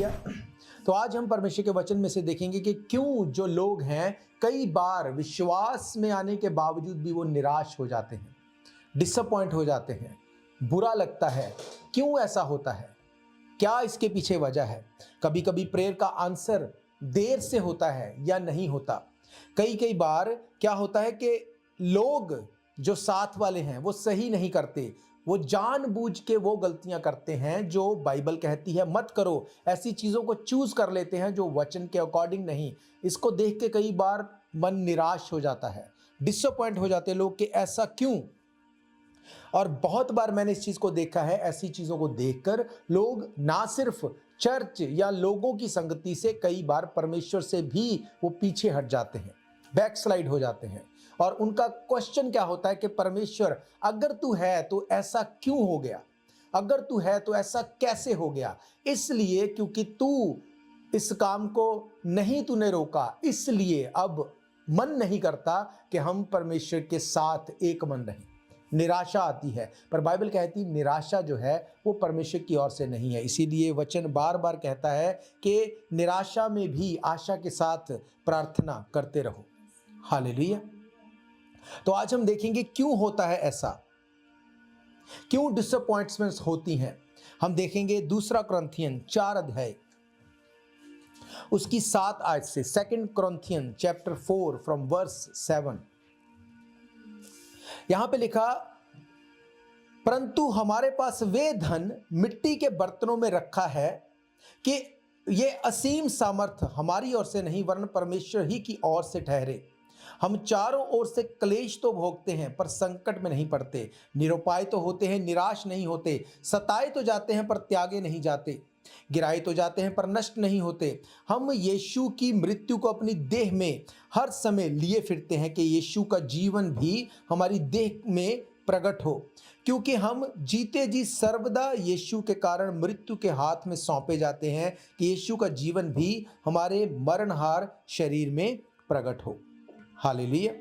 Hallelujah. तो आज हम परमेश्वर के वचन में से देखेंगे कि क्यों जो लोग हैं कई बार विश्वास में आने के बावजूद भी वो निराश हो जाते हैं, डिसअपॉइंट हो जाते हैं, बुरा लगता है। क्यों ऐसा होता है? क्या इसके पीछे वजह है? कभी कभी प्रेयर का आंसर देर से होता है या नहीं होता। कई बार क्या होता है कि लोग जो साथ वाले हैं वो सही नहीं करते, वो जानबूझ के वो गलतियां करते हैं जो बाइबल कहती है मत करो। ऐसी चीजों को चूज कर लेते हैं जो वचन के अकॉर्डिंग नहीं। इसको देख के कई बार मन निराश हो जाता है, डिसअपॉइंट हो जाते हैं लोग कि ऐसा क्यों। और बहुत बार मैंने इस चीज को देखा है, ऐसी चीजों को देखकर लोग ना सिर्फ चर्च या लोगों की संगति से, कई बार परमेश्वर से भी वो पीछे हट जाते हैं, बैकस्लाइड हो जाते हैं। और उनका क्वेश्चन क्या होता है कि परमेश्वर अगर तू है तो ऐसा क्यों हो गया, अगर तू है तो ऐसा कैसे हो गया? इसलिए क्योंकि तू इस काम को नहीं तूने रोका, इसलिए अब मन नहीं करता कि हम परमेश्वर के साथ एक मन रहें। निराशा आती है, पर बाइबल कहती निराशा जो है वो परमेश्वर की ओर से नहीं है। इसीलिए वचन बार बार कहता है कि निराशा में भी आशा के साथ प्रार्थना करते रहो। हालेलुया। तो आज हम देखेंगे क्यों होता है ऐसा, क्यों डिसअपॉइंटमेंट्स होती हैं। हम देखेंगे 2 कुरिन्थियन 4 अध्याय उसकी 7 आयत से, 2 कुरिन्थियन चैप्टर 4 फ्रॉम वर्स 7। यहां पे लिखा, परंतु हमारे पास वे धन मिट्टी के बर्तनों में रखा है कि ये असीम सामर्थ हमारी ओर से नहीं वरन परमेश्वर ही की ओर से ठहरे। हम चारों ओर से क्लेश तो भोगते हैं पर संकट में नहीं पड़ते, निरुपाय तो होते हैं निराश नहीं होते, सताए तो जाते हैं पर त्यागे नहीं जाते, गिराए तो जाते हैं पर नष्ट नहीं होते। हम यीशु की मृत्यु को अपनी देह में हर समय लिए फिरते हैं कि यीशु का जीवन भी हमारी देह में प्रकट हो, क्योंकि हम जीते जी सर्वदा यीशु के कारण मृत्यु के हाथ में सौंपे जाते हैं कि यीशु का जीवन भी हमारे मरणहार शरीर में प्रकट हो। हालेलुया।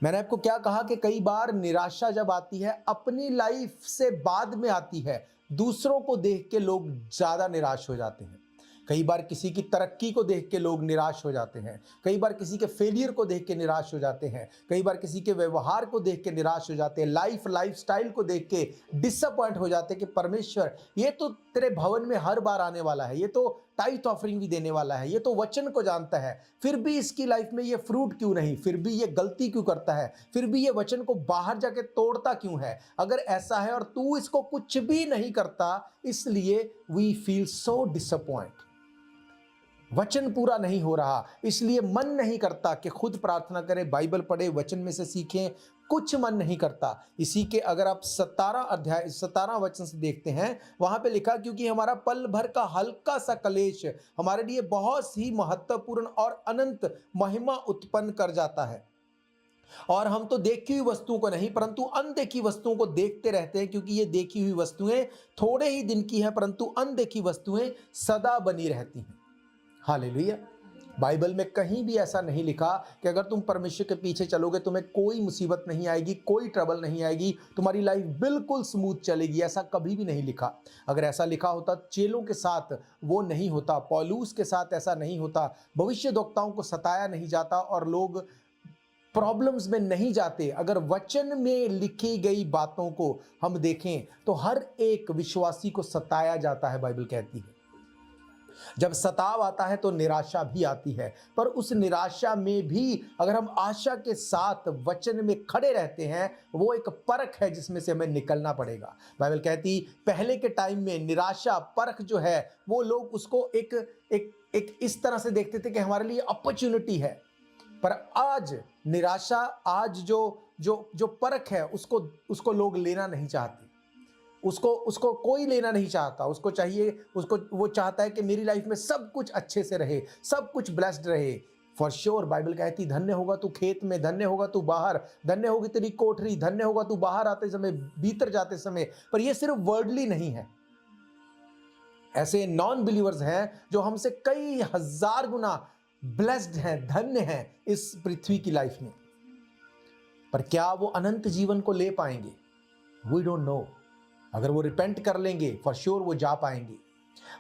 मैंने आपको क्या कहा कि कई बार निराशा जब आती है अपनी लाइफ से बाद में आती है, दूसरों को देख के लोग ज्यादा निराश हो जाते हैं। कई बार किसी की तरक्की को देख के लोग निराश हो जाते हैं, कई बार किसी के फेलियर को देख के निराश हो जाते हैं, कई बार किसी के व्यवहार को देख के निराश हो जाते हैं, लाइफस्टाइल को देख के डिसअपॉइंट हो जाते हैं कि परमेश्वर ये तो तेरे भवन में हर बार आने वाला है, ये तो टाइथ ऑफरिंग भी देने वाला है, ये तो वचन को जानता है, फिर भी इसकी लाइफ में ये फ्रूट क्यों नहीं, फिर भी ये गलती क्यों करता है, फिर भी ये वचन को बाहर जाके तोड़ता क्यों है? अगर ऐसा है और तू इसको कुछ भी नहीं करता, इसलिए वी फील सो डिसअपॉइंट। वचन पूरा नहीं हो रहा, इसलिए मन नहीं करता कि खुद प्रार्थना करें, बाइबल पढ़े, वचन में से सीखें, कुछ मन नहीं करता। इसी के अगर आप 17 वचन से देखते हैं, वहां पे लिखा, क्योंकि हमारा पल भर का हल्का सा कलेश हमारे लिए बहुत ही महत्वपूर्ण और अनंत महिमा उत्पन्न कर जाता है। और हम तो देखी हुई वस्तुओं को नहीं परंतु अनदेखी वस्तुओं को देखते रहते हैं, क्योंकि ये देखी हुई वस्तुएं थोड़े ही दिन की हैं परंतु अनदेखी वस्तुएं सदा बनी रहती हैं। हालेलुया। बाइबल में कहीं भी ऐसा नहीं लिखा कि अगर तुम परमेश्वर के पीछे चलोगे तुम्हें कोई मुसीबत नहीं आएगी, कोई ट्रबल नहीं आएगी, तुम्हारी लाइफ बिल्कुल स्मूथ चलेगी। ऐसा कभी भी नहीं लिखा। अगर ऐसा लिखा होता चेलों के साथ वो नहीं होता, पौलुस के साथ ऐसा नहीं होता, भविष्यद्वक्ताओं को सताया नहीं जाता और लोग प्रॉब्लम्स में नहीं जाते। अगर वचन में लिखी गई बातों को हम देखें तो हर एक विश्वासी को सताया जाता है। बाइबल कहती है जब सताव आता है तो निराशा भी आती है, पर उस निराशा में भी अगर हम आशा के साथ वचन में खड़े रहते हैं, वो एक परख है जिसमें से हमें निकलना पड़ेगा। बाइबल कहती पहले के टाइम में निराशा परख जो है वो लोग उसको एक इस तरह से देखते थे कि हमारे लिए अपॉर्चुनिटी है, पर आज निराशा, आज जो परख है उसको लोग लेना नहीं चाहते, उसको कोई लेना नहीं चाहता। उसको चाहिए, वो चाहता है कि मेरी लाइफ में सब कुछ अच्छे से रहे, सब कुछ ब्लेस्ड रहे। फॉर श्योर बाइबल कहती धन्य होगा तू खेत में, धन्य होगा तू बाहर, धन्य होगी तेरी कोठरी, धन्य होगा तू बाहर आते समय, भीतर जाते समय। पर ये सिर्फ वर्डली नहीं है। ऐसे नॉन बिलीवर्स हैं जो हमसे कई हजार गुना ब्लेस्ड हैं, धन्य हैं इस पृथ्वी की लाइफ में, पर क्या वो अनंत जीवन को ले पाएंगे? We don't know. अगर वो रिपेंट कर लेंगे फॉर श्योर वो जा पाएंगे।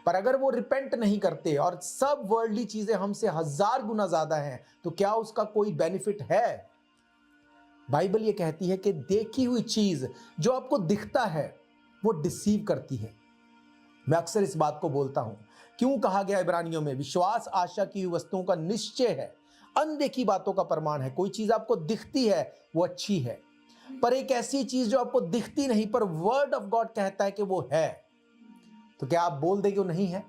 पर अगर वो रिपेंट नहीं करते और सब वर्ल्डली चीजें हमसे 1000 गुना ज्यादा हैं, तो क्या उसका कोई बेनिफिट है? बाइबल ये कहती है कि देखी हुई चीज जो आपको दिखता है वो डिसीव करती है। मैं अक्सर इस बात को बोलता हूं, क्यों कहा गया इब्रानियों में विश्वास आशा की हुई वस्तुओं का निश्चय है, अनदेखी बातों का प्रमाण है। कोई चीज आपको दिखती है वो अच्छी है, पर एक ऐसी चीज जो आपको दिखती नहीं पर वर्ड ऑफ गॉड कहता है कि वो है, तो क्या आप बोल देंगे वो नहीं है?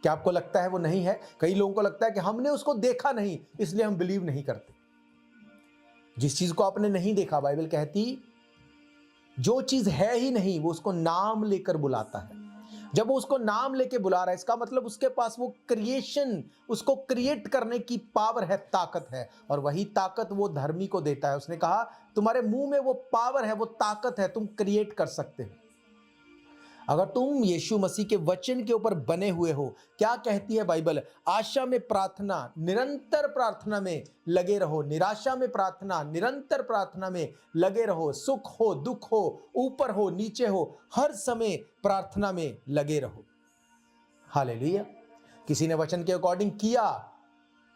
क्या आपको लगता है वो नहीं है? कई लोगों को लगता है कि हमने उसको देखा नहीं इसलिए हम बिलीव नहीं करते। जिस चीज को आपने नहीं देखा, बाइबल कहती जो चीज है ही नहीं वो उसको नाम लेकर बुलाता है। जब वो उसको नाम लेके बुला रहा है, इसका मतलब उसके पास वो क्रिएशन, उसको क्रिएट करने की पावर है, ताकत है, और वही ताकत वो धर्मी को देता है। उसने कहा तुम्हारे मुंह में वो पावर है, वो ताकत है, तुम क्रिएट कर सकते हो। अगर तुम यीशु मसीह के वचन के ऊपर बने हुए हो, क्या कहती है बाइबल? आशा में प्रार्थना, निरंतर प्रार्थना में लगे रहो। निराशा में प्रार्थना, निरंतर प्रार्थना में लगे रहो। सुख हो दुख हो, ऊपर हो नीचे हो, हर समय प्रार्थना में लगे रहो। हालेलुया। किसी ने वचन के अकॉर्डिंग किया,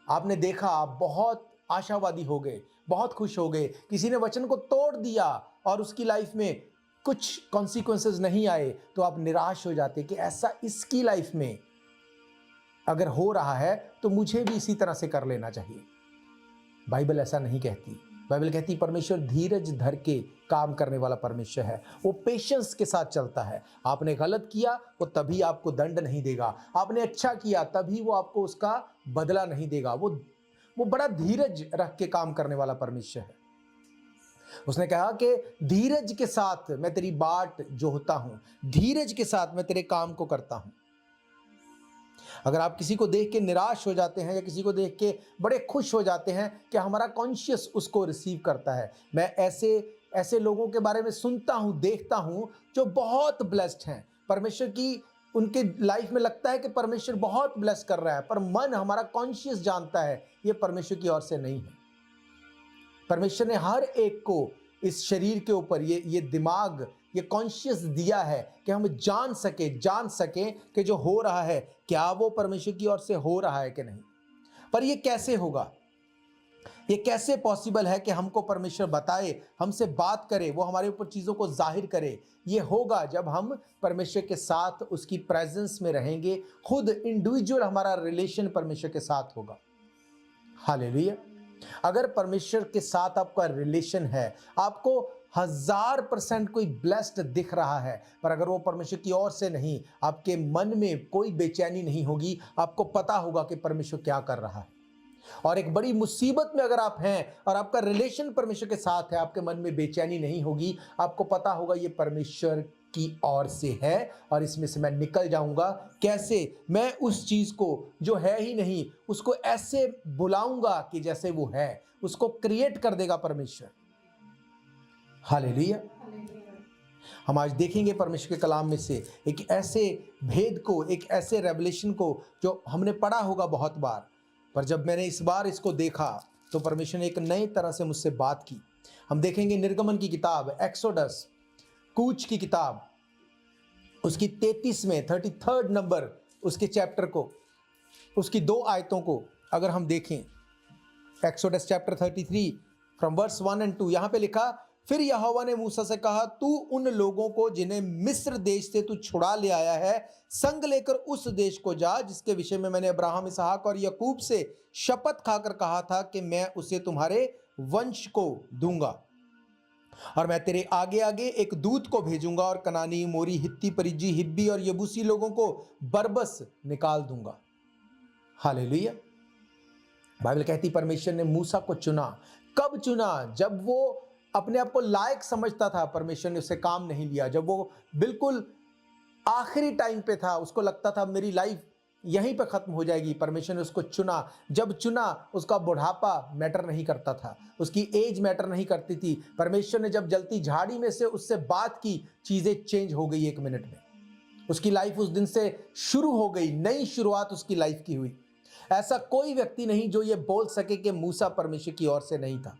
आपने देखा, आप बहुत आशावादी हो गए, बहुत खुश हो गए। किसी ने वचन को तोड़ दिया और उसकी लाइफ में कुछ कॉन्सिक्वेंसेस नहीं आए, तो आप निराश हो जाते कि ऐसा इसकी लाइफ में अगर हो रहा है तो मुझे भी इसी तरह से कर लेना चाहिए। बाइबल ऐसा नहीं कहती। बाइबल कहती परमेश्वर धीरज धर के काम करने वाला परमेश्वर है, वो पेशेंस के साथ चलता है। आपने गलत किया वो तभी आपको दंड नहीं देगा, आपने अच्छा किया तभी वो आपको उसका बदला नहीं देगा। वो बड़ा धीरज रख के काम करने वाला परमेश्वर है। उसने कहा कि धीरज के साथ मैं तेरी बाट जोहता हूं, धीरज के साथ मैं तेरे काम को करता हूं। अगर आप किसी को देख के निराश हो जाते हैं या किसी को देख के बड़े खुश हो जाते हैं कि हमारा कॉन्शियस उसको रिसीव करता है। मैं ऐसे लोगों के बारे में सुनता हूं, देखता हूं जो बहुत ब्लेस्ड हैं, परमेश्वर की उनके लाइफ में लगता है कि परमेश्वर बहुत ब्लेस कर रहा है, पर मन, हमारा कॉन्शियस जानता है ये परमेश्वर की ओर से नहीं है। परमेश्वर ने हर एक को इस शरीर के ऊपर ये दिमाग, ये कॉन्शियस दिया है कि हम जान सके कि जो हो रहा है क्या वो परमेश्वर की ओर से हो रहा है कि नहीं। पर ये कैसे होगा? ये कैसे पॉसिबल है कि हमको परमेश्वर बताए, हमसे बात करे, वो हमारे ऊपर चीजों को जाहिर करे? ये होगा जब हम परमेश्वर के साथ उसकी प्रेजेंस में रहेंगे, खुद इंडिविजुअल हमारा रिलेशन परमेश्वर के साथ होगा। हालेलुया। अगर परमेश्वर के साथ आपका रिलेशन है, आपको 1000% कोई ब्लेस्ड दिख रहा है, पर अगर वो परमेश्वर की ओर से नहीं, आपके मन में कोई बेचैनी नहीं होगी। आपको पता होगा कि परमेश्वर क्या कर रहा है। और एक बड़ी मुसीबत में अगर आप हैं और आपका रिलेशन परमेश्वर के साथ है, आपके मन में बेचैनी नहीं होगी। आपको पता होगा ये परमेश्वर की ओर से है और इसमें से मैं निकल जाऊंगा। कैसे? मैं उस चीज को जो है ही नहीं उसको ऐसे बुलाऊंगा कि जैसे वो है, उसको क्रिएट कर देगा परमेश्वर। हालेलुया। हम आज देखेंगे परमेश्वर के कलाम में से एक ऐसे भेद को, एक ऐसे रेवलेशन को जो हमने पढ़ा होगा बहुत बार, पर जब मैंने इस बार इसको देखा तो परमेश्वर ने एक नए तरह से मुझसे बात की। हम देखेंगे निर्गमन की किताब, एक्सोडस, कूच की किताब, उसकी 33 में 33rd नंबर उसके चैप्टर को, उसकी 2 आयतों को अगर हम देखें, एक्सोडस चैप्टर 33 फ्रॉम वर्स 1 और 2, यहां पे लिखा, फिर यहोवा ने मूसा से कहा, तू उन लोगों को जिन्हें मिस्र देश से तू छुड़ा ले आया है संग लेकर उस देश को जा जिसके विषय में मैंने अब्राहम, इसहाक और याकूब से शपथ खाकर कहा था कि मैं उसे तुम्हारे वंश को दूंगा। और मैं तेरे आगे आगे एक दूत को भेजूंगा और कनानी, मोरी, हित्ती, परिज्जी, हिब्बी और यबूसी लोगों को बरबस निकाल दूंगा। हालेलुया। बाइबल कहती परमेश्वर ने मूसा को चुना। कब चुना? जब वो अपने आप को लायक समझता था, परमेश्वर ने उससे काम नहीं लिया। जब वो बिल्कुल आखिरी टाइम पे था, उसको लगता था मेरी लाइफ यहीं पे खत्म हो जाएगी, परमेश्वर ने उसको चुना। जब चुना, उसका बुढ़ापा मैटर नहीं करता था, उसकी एज मैटर नहीं करती थी। परमेश्वर ने जब जलती झाड़ी में से उससे बात की, चीजें चेंज हो गई 1 मिनट में। उसकी लाइफ उस दिन से शुरू हो गई, नई शुरुआत उसकी लाइफ की हुई। ऐसा कोई व्यक्ति नहीं जो ये बोल सके कि मूसा परमेश्वर की ओर से नहीं था।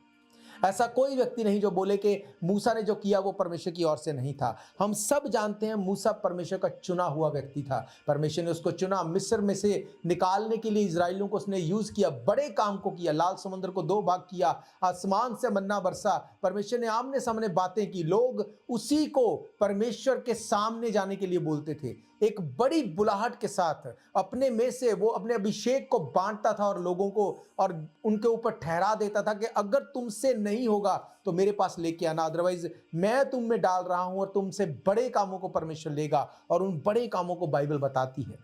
ऐसा कोई व्यक्ति नहीं जो बोले कि मूसा ने जो किया वो परमेश्वर की ओर से नहीं था। हम सब जानते हैं मूसा परमेश्वर का चुना हुआ व्यक्ति था। परमेश्वर ने उसको चुना, मिस्र में से निकालने के लिए इजराइलियों को उसने यूज किया, बड़े काम को किया, लाल समुद्र को 2 भाग किया, आसमान से मन्ना बरसा, परमेश्वर ने आमने सामने बातें की, लोग उसी को परमेश्वर के सामने जाने के लिए बोलते थे। एक बड़ी बुलाहट के साथ अपने में से वो अपने अभिषेक को बांटता था और लोगों को और उनके ऊपर ठहरा देता था कि अगर तुमसे नहीं होगा तो मेरे पास लेके आना, अदरवाइज मैं तुम में डाल रहा हूं और तुमसे बड़े कामों को परमेश्वर लेगा। और उन बड़े कामों को बाइबल बताती है।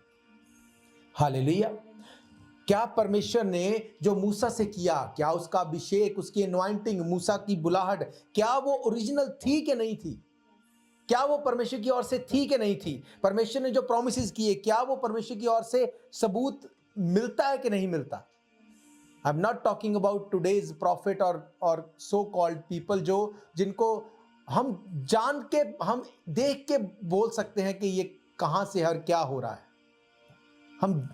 हालेलुया। क्या परमेश्वर ने जो मूसा से किया, क्या उसका अभिषेक, उसकी अनॉइंटिंग, मूसा की बुलाहट, क्या वो ओरिजिनल थी कि नहीं थी? क्या वो परमेश्वर की ओर से थी कि नहीं थी? परमेश्वर ने जो प्रॉमिसेस किए, क्या वो परमेश्वर की ओर से सबूत मिलता है कि नहीं मिलता? I am not talking about today's profit और सो कॉल्ड पीपल जिनको हम जान के, हम देख के बोल सकते हैं कि ये कहां से है और क्या हो रहा है।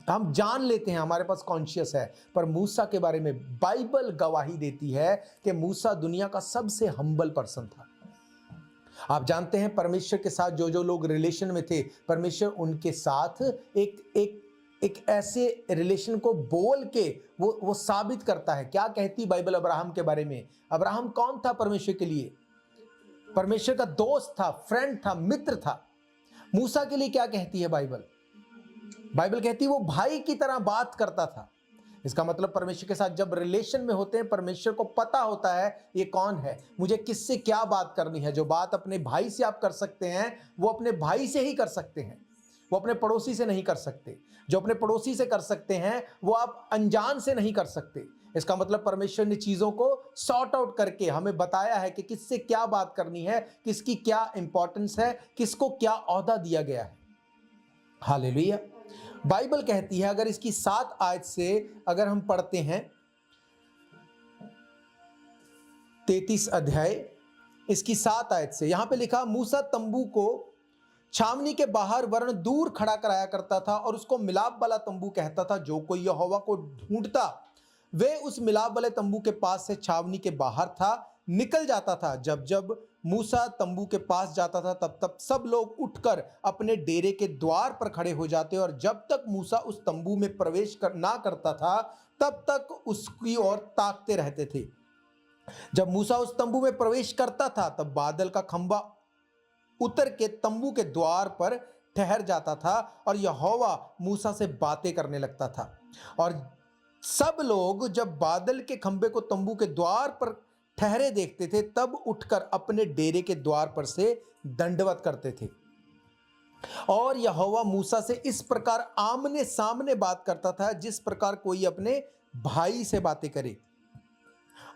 हम जान लेते हैं, हमारे पास कॉन्शियस है। पर मूसा के बारे में बाइबल गवाही देती है कि मूसा दुनिया का सबसे हम्बल पर्सन था। आप जानते हैं परमेश्वर के साथ जो लोग रिलेशन में थे, परमेश्वर उनके साथ एक ऐसे रिलेशन को बोल के वो साबित करता है। क्या कहती बाइबल अब्राहम के बारे में? अब्राहम कौन था परमेश्वर के लिए? परमेश्वर का दोस्त था, फ्रेंड था, मित्र था। मूसा के लिए क्या कहती है बाइबल? बाइबल कहती है वो भाई की तरह बात करता था। इसका मतलब परमेश्वर के साथ जब रिलेशन में होते हैं, परमेश्वर को पता होता है ये कौन है, मुझे किससे क्या बात करनी है। जो बात अपने भाई से आप कर सकते हैं वो अपने भाई से ही कर सकते हैं, वो अपने पड़ोसी से नहीं कर सकते। जो अपने पड़ोसी से कर सकते हैं वो आप अनजान से नहीं कर सकते। इसका मतलब परमेश्वर ने चीजों को सॉर्ट आउट करके हमें बताया है कि किससे क्या बात करनी है, किसकी क्या इंपॉर्टेंस है, किसको क्या ओहदा दिया गया है। हालेलुया। बाइबल कहती है, अगर इसकी 7 आयत से अगर हम पढ़ते हैं 33 अध्याय, इसकी 7 आयत से, यहां पे लिखा, मूसा तंबू को छावनी के बाहर वरन दूर खड़ा कराया करता था और उसको मिलाप वाला तंबू कहता था। जो कोई यहोवा को ढूंढता वे उस मिलाप वाले तंबू के पास से छावनी के बाहर था निकल जाता था। जब जब मूसा तंबू के पास जाता था तब तब सब लोग उठकर अपने डेरे के द्वार पर खड़े हो जाते और जब तक मूसा उस तंबू में प्रवेश ना करता था तब तक उसकी ओर ताकते रहते थे। जब मूसा उस तंबू में प्रवेश करता था तब बादल का खंबा उतर के तंबू के द्वार पर ठहर जाता था और यहोवा मूसा से बातें करने लगता था। और सब लोग जब बादल के खंबे को तंबू के द्वार पर ठहरे देखते थे तब उठकर अपने डेरे के द्वार पर से दंडवत करते थे। और यहोवा मूसा से इस प्रकार आमने सामने बात करता था जिस प्रकार कोई अपने भाई से बातें करे।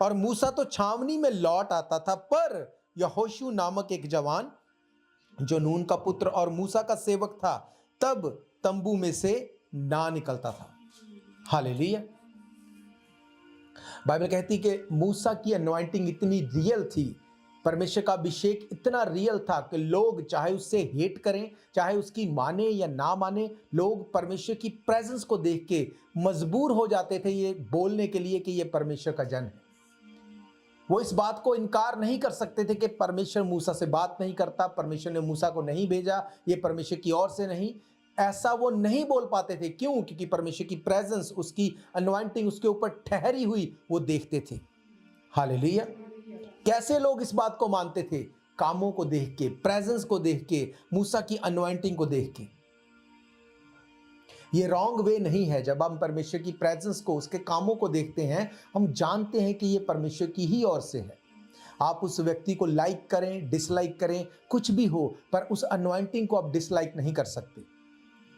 और मूसा तो छावनी में लौट आता था, पर यहोशू नामक एक जवान जो नून का पुत्र और मूसा का सेवक था तब तंबू में से ना निकलता था। हालेलुया। बाइबल कहती कि मूसा की अनॉइंटिंग इतनी रियल थी, परमेश्वर का अभिषेक इतना रियल था कि लोग चाहे उससे हेट करें, चाहे उसकी माने या ना माने, लोग परमेश्वर की प्रेजेंस को देख के मजबूर हो जाते थे ये बोलने के लिए कि ये परमेश्वर का जन है। वो इस बात को इनकार नहीं कर सकते थे कि परमेश्वर मूसा से बात नहीं करता, परमेश्वर ने मूसा को नहीं भेजा, ये परमेश्वर की ओर से नहीं। ऐसा वो नहीं बोल पाते थे। क्यों? क्योंकि परमेश्वर की प्रेजेंस, उसकी अनॉइंटिंग उसके ऊपर ठहरी हुई वो देखते थे। हालेलुया। कैसे लोग इस बात को मानते थे? कामों को देख के, प्रेजेंस को देख के, मूसा की अनॉइंटिंग को देख के। ये रॉन्ग वे नहीं है। जब हम परमेश्वर की प्रेजेंस को, उसके कामों को देखते हैं, हम जानते हैं कि ये परमेश्वर की ही ओर से है। आप उस व्यक्ति को लाइक करें, डिसलाइक करें, कुछ भी हो, पर उस अनॉइंटिंग को आप डिसलाइक नहीं कर सकते।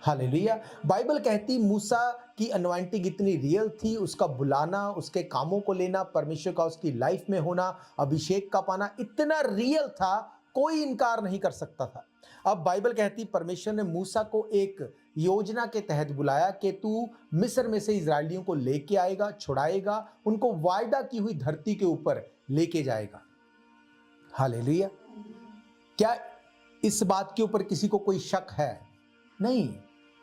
हालेलुया। बाइबल कहती मूसा की अनॉइंटिंग इतनी रियल थी, उसका बुलाना, उसके कामों को लेना, परमेश्वर का उसकी लाइफ में होना, अभिषेक का पाना इतना रियल था, कोई इनकार नहीं कर सकता था। अब बाइबल कहती परमेश्वर ने मूसा को एक योजना के तहत बुलाया कि तू मिस्र में से इजरायलियों को लेके आएगा, छुड़ाएगा, उनको वायदा की हुई धरती के ऊपर लेके जाएगा। हालेलुया। क्या इस बात के ऊपर किसी को कोई शक है? नहीं,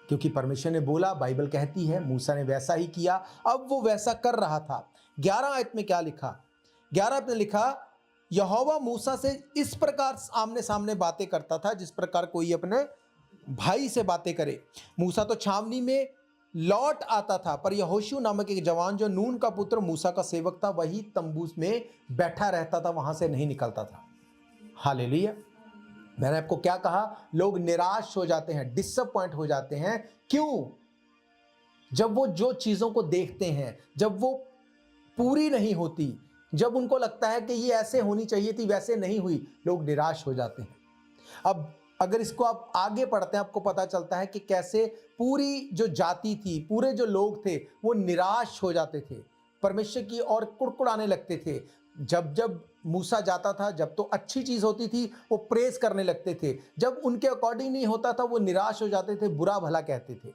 क्योंकि परमेश्वर ने बोला, बाइबल कहती है मूसा ने वैसा ही किया। अब वो वैसा कर रहा था। 11 आयत में क्या लिखा? 11 में लिखा, यहोवा मूसा से इस प्रकार आमने सामने बातें करता था जिस प्रकार कोई अपने भाई से बातें करे। मूसा तो छावनी में लौट आता था, पर यहोशू नामक एक जवान जो नून का पुत्र मूसा का सेवक था, वही तंबू में बैठा रहता था, वहां से नहीं निकलता था। हालेलुया। मैंने आपको क्या कहा, लोग निराश हो जाते हैं, डिसअपॉइंट हो जाते हैं। क्यों? जब वो जो चीजों को देखते हैं, जब वो पूरी नहीं होती, जब उनको लगता है कि ये ऐसे होनी चाहिए थी, वैसे नहीं हुई, लोग निराश हो जाते हैं। अब अगर इसको आप आगे पढ़ते हैं, आपको पता चलता है कि कैसे पूरी जो जाति थी, पूरे जो लोग थे, वो निराश हो जाते थे, परमेश्वर की ओर कुड़कुड़ाने लगते थे। जब जब मूसा जाता था, जब तो अच्छी चीज होती थी, वो प्रेज करने लगते थे। जब उनके अकॉर्डिंग नहीं होता था, वो निराश हो जाते थे, बुरा भला कहते थे।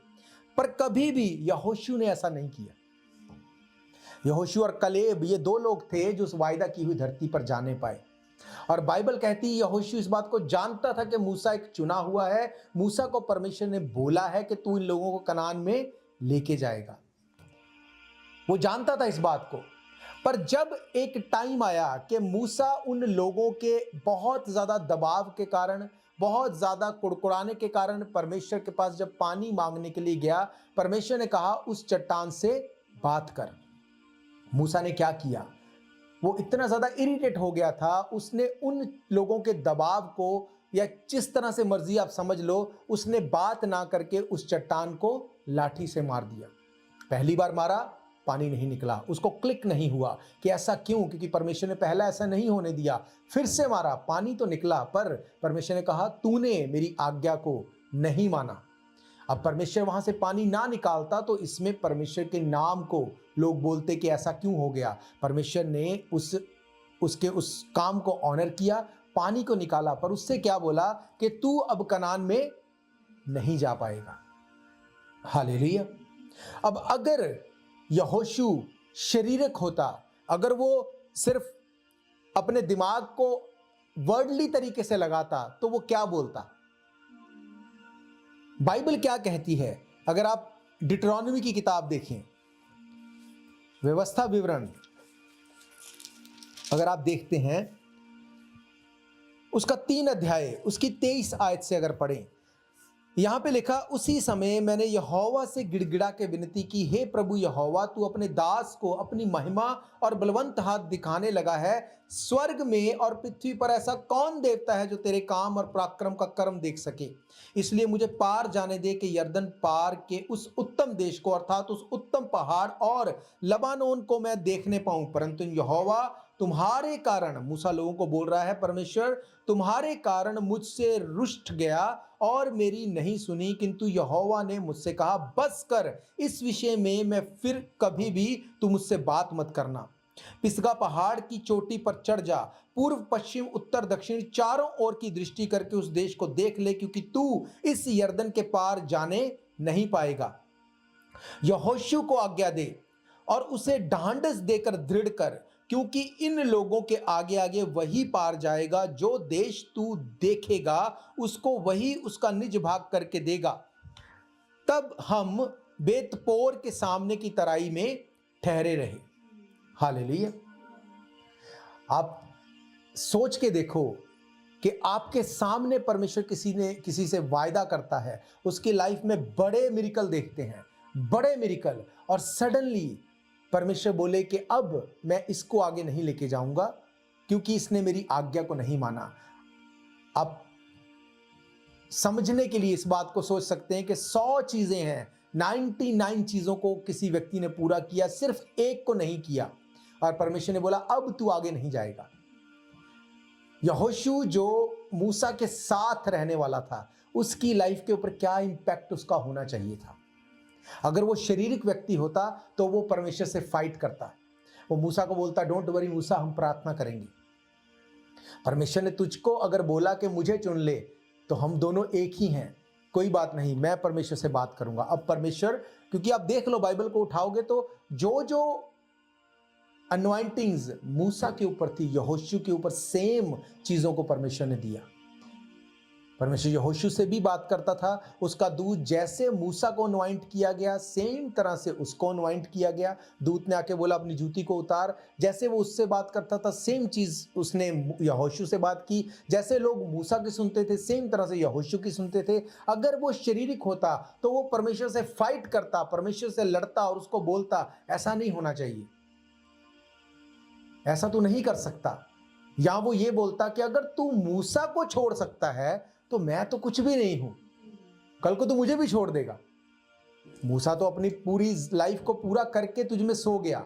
पर कभी भी यहोशू ने ऐसा नहीं किया। यहोशू और कलेब, ये दो लोग थे जो उस वायदा की हुई धरती पर जाने पाए। और बाइबल कहती है यहोशू इस बात को जानता था कि मूसा एक चुना हुआ है। मूसा को परमेश्वर ने बोला है कि तू इन लोगों को कनान में लेके जाएगा। वो जानता था इस बात को। पर जब एक टाइम आया कि मूसा उन लोगों के बहुत ज्यादा दबाव के कारण, बहुत ज्यादा कुड़कुड़ाने के कारण परमेश्वर के पास जब पानी मांगने के लिए गया, परमेश्वर ने कहा उस चट्टान से बात कर। मूसा ने क्या किया? वो इतना ज्यादा इरिटेट हो गया था, उसने उन लोगों के दबाव को, या जिस तरह से मर्जी आप समझ लो, उसने बात ना करके उस चट्टान को लाठी से मार दिया। पहली बार मारा, पानी नहीं निकला, उसको क्लिक नहीं हुआ कि ऐसा क्यों, क्योंकि परमेश्वर ने पहला ऐसा नहीं होने दिया। फिर से मारा, पानी तो निकला, पर परमेश्वर ने कहा तूने मेरी आज्ञा को नहीं माना। अब परमेश्वर वहां से पानी ना निकालता तो इसमें परमेश्वर के नाम को लोग बोलते कि ऐसा क्यों हो गया। परमेश्वर ने उसके उस काम को ऑनर किया, पानी को निकाला, पर उससे क्या बोला कि तू अब कनान में नहीं जा पाएगा। हालेलुया। अब अगर यहोशू शारीरिक होता, अगर वो सिर्फ अपने दिमाग को वर्डली तरीके से लगाता, तो वो क्या बोलता? बाइबल क्या कहती है? अगर आप डिट्रोनॉमी की किताब देखें, व्यवस्था विवरण अगर आप देखते हैं, उसका 3 अध्याय, उसकी 23 आयत से अगर पढ़ें, यहां पे लिखा, उसी समय मैंने यहोवा से गिड़गिड़ा के विनती की, हे प्रभु यहोवा, तू अपने दास को अपनी महिमा और बलवंत हाथ दिखाने लगा है। स्वर्ग में और पृथ्वी पर ऐसा कौन देवता है जो तेरे काम और पराक्रम का कर्म देख सके? इसलिए मुझे पार जाने दे कि यरदन पार के उस उत्तम देश को, अर्थात उस उत्तम पहाड़ और लबानोन को मैं देखने पाऊं। परंतु यहोवा, तुम्हारे कारण, मूसा लोगों को बोल रहा है, परमेश्वर तुम्हारे कारण मुझसे रुष्ट गया और मेरी नहीं सुनी। किंतु यहोवा ने मुझसे कहा, बस कर, इस विषय में मैं फिर कभी भी तू मुझसे बात मत करना। पिसगा पहाड़ की चोटी पर चढ़ जा, पूर्व पश्चिम उत्तर दक्षिण चारों ओर की दृष्टि करके उस देश को देख ले, क्योंकि तू इस यरदन के पार जाने नहीं पाएगा। यहोशू को आज्ञा दे और उसे ढांढस देकर दृढ़ कर, क्योंकि इन लोगों के आगे आगे वही पार जाएगा। जो देश तू देखेगा उसको वही उसका निज भाग करके देगा। तब हम बेतपोर के सामने की तराई में ठहरे रहे। हालेलुया। आप सोच के देखो कि आपके सामने परमेश्वर किसी से वायदा करता है, उसकी लाइफ में बड़े मिरेकल देखते हैं, बड़े मिरेकल, और सडनली परमेश्वर बोले कि अब मैं इसको आगे नहीं लेके जाऊंगा क्योंकि इसने मेरी आज्ञा को नहीं माना। आप समझने के लिए इस बात को सोच सकते हैं कि 100 चीजें हैं, 99 चीजों को किसी व्यक्ति ने पूरा किया, सिर्फ एक को नहीं किया, और परमेश्वर ने बोला अब तू आगे नहीं जाएगा। यहोशू जो मूसा के साथ रहने वाला था, उसकी लाइफ के ऊपर क्या इंपैक्ट उसका होना चाहिए था। अगर वो शारीरिक व्यक्ति होता तो वो परमेश्वर से फाइट करता, वो मूसा को बोलता डोंट वरी मूसा, हम प्रार्थना करेंगे। परमेश्वर ने तुझको अगर बोला कि मुझे चुन ले तो हम दोनों एक ही हैं, कोई बात नहीं, मैं परमेश्वर से बात करूंगा। अब परमेश्वर, क्योंकि आप देख लो बाइबल को उठाओगे तो जो जो अनॉइंटिंग्स मूसा के ऊपर थी, यहोशू के ऊपर सेम चीजों को परमेश्वर ने दिया। परमेश्वर यहोशू से भी बात करता था। उसका दूत जैसे मूसा को अनॉइंट किया गया, सेम तरह से उसको अनॉइंट किया गया। दूत ने आके बोला अपनी जूती को उतार। जैसे वो उससे बात करता था, सेम चीज उसने यहोशू से बात की। जैसे लोग मूसा की सुनते थे, सेम तरह से यहोशू की सुनते थे। अगर वो शारीरिक होता तो वो परमेश्वर से फाइट करता, परमेश्वर से लड़ता और उसको बोलता, ऐसा नहीं होना चाहिए, ऐसा तू नहीं कर सकता। या वो ये बोलता कि अगर तू मूसा को छोड़ सकता है तो मैं तो कुछ भी नहीं हूं, कल को तो मुझे भी छोड़ देगा। मूसा तो अपनी पूरी लाइफ को पूरा करके तुझ में सो गया।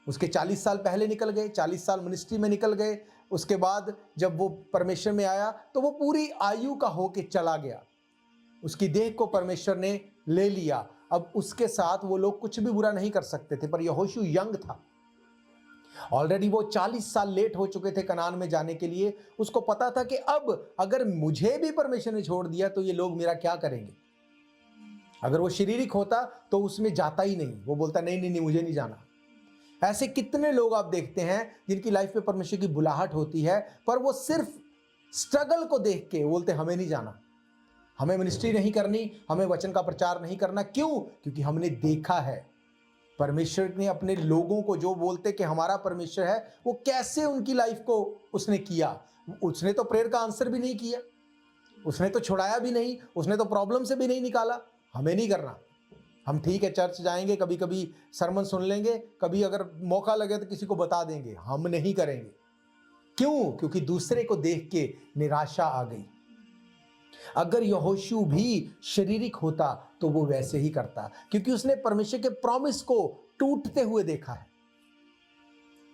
उसके 40 साल पहले निकल गए, 40 साल मिनिस्ट्री में निकल गए। उसके बाद जब वो परमेश्वर में आया तो वो पूरी आयु का होके चला गया। उसकी देह को परमेश्वर ने ले लिया। अब उसके साथ वो लोग कुछ भी बुरा नहीं कर सकते थे। पर यहोशू यंग था, ऑलरेडी वो 40 साल लेट हो चुके थे कनान में जाने के लिए। उसको पता था कि अब अगर मुझे भी परमेश्वर ने छोड़ दिया तो ये लोग मेरा क्या करेंगे। अगर वो शारीरिक होता तो उसमें जाता ही नहीं, वो बोलता नहीं नहीं नहीं मुझे नहीं जाना। ऐसे कितने लोग आप देखते हैं जिनकी लाइफ में परमेश्वर की बुलाहट होती है, पर वो सिर्फ स्ट्रगल को देख के बोलते हमें नहीं जाना, हमें मिनिस्ट्री नहीं करनी, हमें वचन का प्रचार नहीं करना। क्यों? क्योंकि हमने देखा है परमेश्वर ने अपने लोगों को, जो बोलते कि हमारा परमेश्वर है, वो कैसे उनकी लाइफ को उसने किया। उसने तो प्रेयर का आंसर भी नहीं किया, उसने तो छुड़ाया भी नहीं, उसने तो प्रॉब्लम से भी नहीं निकाला। हमें नहीं करना। हम ठीक है चर्च जाएंगे, कभी कभी सरमन सुन लेंगे, कभी अगर मौका लगे तो किसी को बता देंगे, हम नहीं करेंगे। क्यों? क्योंकि दूसरे को देख के निराशा आ गई। अगर यहोशू भी शारीरिक होता तो वो वैसे ही करता, क्योंकि उसने परमेश्वर के प्रॉमिस को टूटते हुए देखा है।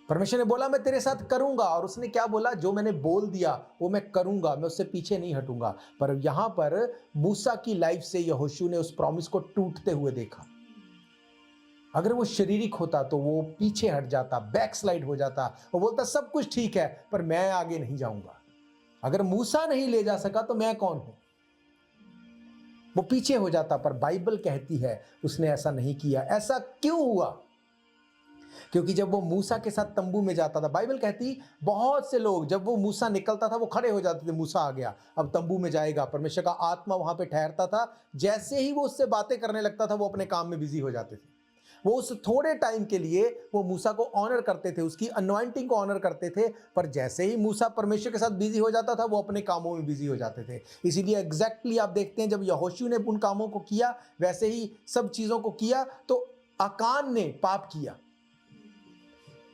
परमेश्वर ने बोला मैं तेरे साथ करूंगा, और उसने क्या बोला? जो मैंने बोल दिया वो मैं करूंगा, मैं उससे पीछे नहीं हटूंगा। पर यहां पर मूसा की लाइफ से यहोशू ने उस प्रॉमिस को टूटते हुए देखा। अगर वो शारीरिक होता तो वो पीछे हट जाता, बैकस्लाइड हो जाता और बोलता सब कुछ ठीक है पर मैं आगे नहीं जाऊंगा। अगर मूसा नहीं ले जा सका तो मैं कौन हूं, वो पीछे हो जाता। पर बाइबल कहती है उसने ऐसा नहीं किया। ऐसा क्यों हुआ? क्योंकि जब वो मूसा के साथ तंबू में जाता था, बाइबल कहती बहुत से लोग जब वो मूसा निकलता था वो खड़े हो जाते थे, मूसा आ गया अब तंबू में जाएगा, परमेश्वर का आत्मा वहां पे ठहरता था। जैसे ही वो उससे बातें करने लगता था वो अपने काम में बिजी हो जाते थे। वो उस थोड़े टाइम के लिए वो मूसा को ऑनर करते थे, उसकी अनॉइंटिंग को ऑनर करते थे। पर जैसे ही मूसा परमेश्वर के साथ बिजी हो जाता था वो अपने कामों में बिजी हो जाते थे। इसीलिए एग्जैक्टली आप देखते हैं जब यहोशू ने उन कामों को किया, वैसे ही सब चीजों को किया, तो आकान ने पाप किया।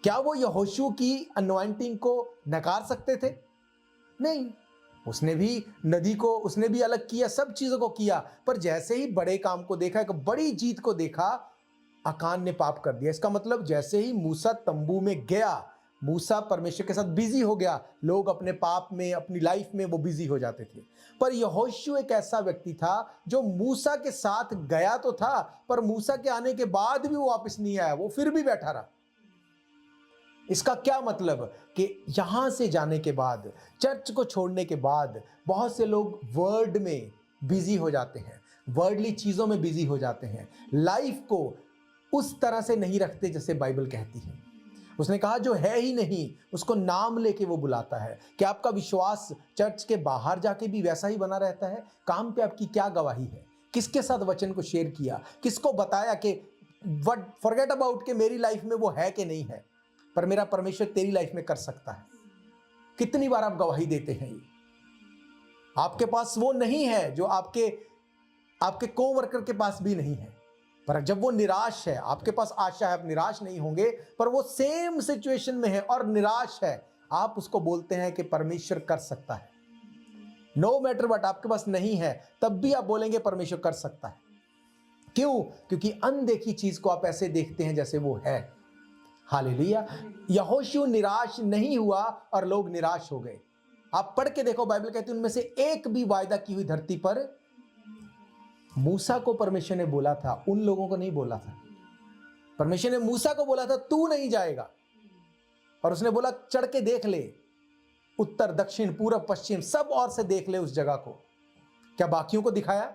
क्या वो यहोशू की अनॉइंटिंग को नकार सकते थे? नहीं। उसने भी नदी को उसने भी अलग किया, सब चीजों को किया। पर जैसे ही बड़े काम को देखा, एक बड़ी जीत को देखा, आकान ने पाप कर दिया। इसका मतलब जैसे ही मूसा तंबू में गया, मूसा परमेश्वर के साथ बिजी हो गया, लोग अपने पाप में, अपनी लाइफ में वो बिजी हो जाते थे। पर यहोशू एक ऐसा व्यक्ति था जो मूसा के साथ गया तो था, पर मूसा के आने के बाद भी वो वापस नहीं आया, वो फिर भी बैठा रहा। इसका क्या मतलब कि यहां से जाने के बाद, चर्च को छोड़ने के बाद बहुत से लोग वर्ड में बिजी हो जाते हैं, वर्डली चीजों में बिजी हो जाते हैं, लाइफ को उस तरह से नहीं रखते जैसे बाइबल कहती है। उसने कहा जो है ही नहीं उसको नाम लेके वो बुलाता है। क्या आपका विश्वास चर्च के बाहर जाके भी वैसा ही बना रहता है? काम पे आपकी क्या गवाही है? किसके साथ वचन को शेयर किया? किसको बताया कि व्हाट फॉरगेट अबाउट के मेरी लाइफ में वो है कि नहीं है, पर मेरा परमेश्वर तेरी लाइफ में कर सकता है। कितनी बार आप गवाही देते हैं? ये आपके पास वो नहीं है जो आपके कोवर्कर के पास भी नहीं है। पर जब वो निराश है, आपके पास आशा है, आप निराश नहीं होंगे, पर वो सेम सिचुएशन में है और निराश है, आप उसको बोलते हैं कि परमेश्वर कर सकता है। नो मैटर व्हाट आपके पास नहीं है, तब भी आप बोलेंगे परमेश्वर कर सकता है। क्यों? क्योंकि अनदेखी चीज को आप ऐसे देखते हैं जैसे वो है। हालेलुया। यहोशू निराश नहीं हुआ और लोग निराश हो गए। आप पढ़ के देखो, बाइबल कहती है उनमें से एक भी वायदा की हुई धरती पर, मूसा को परमेश्वर ने बोला था, उन लोगों को नहीं बोला था। परमेश्वर ने मूसा को बोला था तू नहीं जाएगा, और उसने बोला चढ़ के देख ले, उत्तर दक्षिण पूरब पश्चिम सब और से देख ले उस जगह को। क्या बाकियों को दिखाया?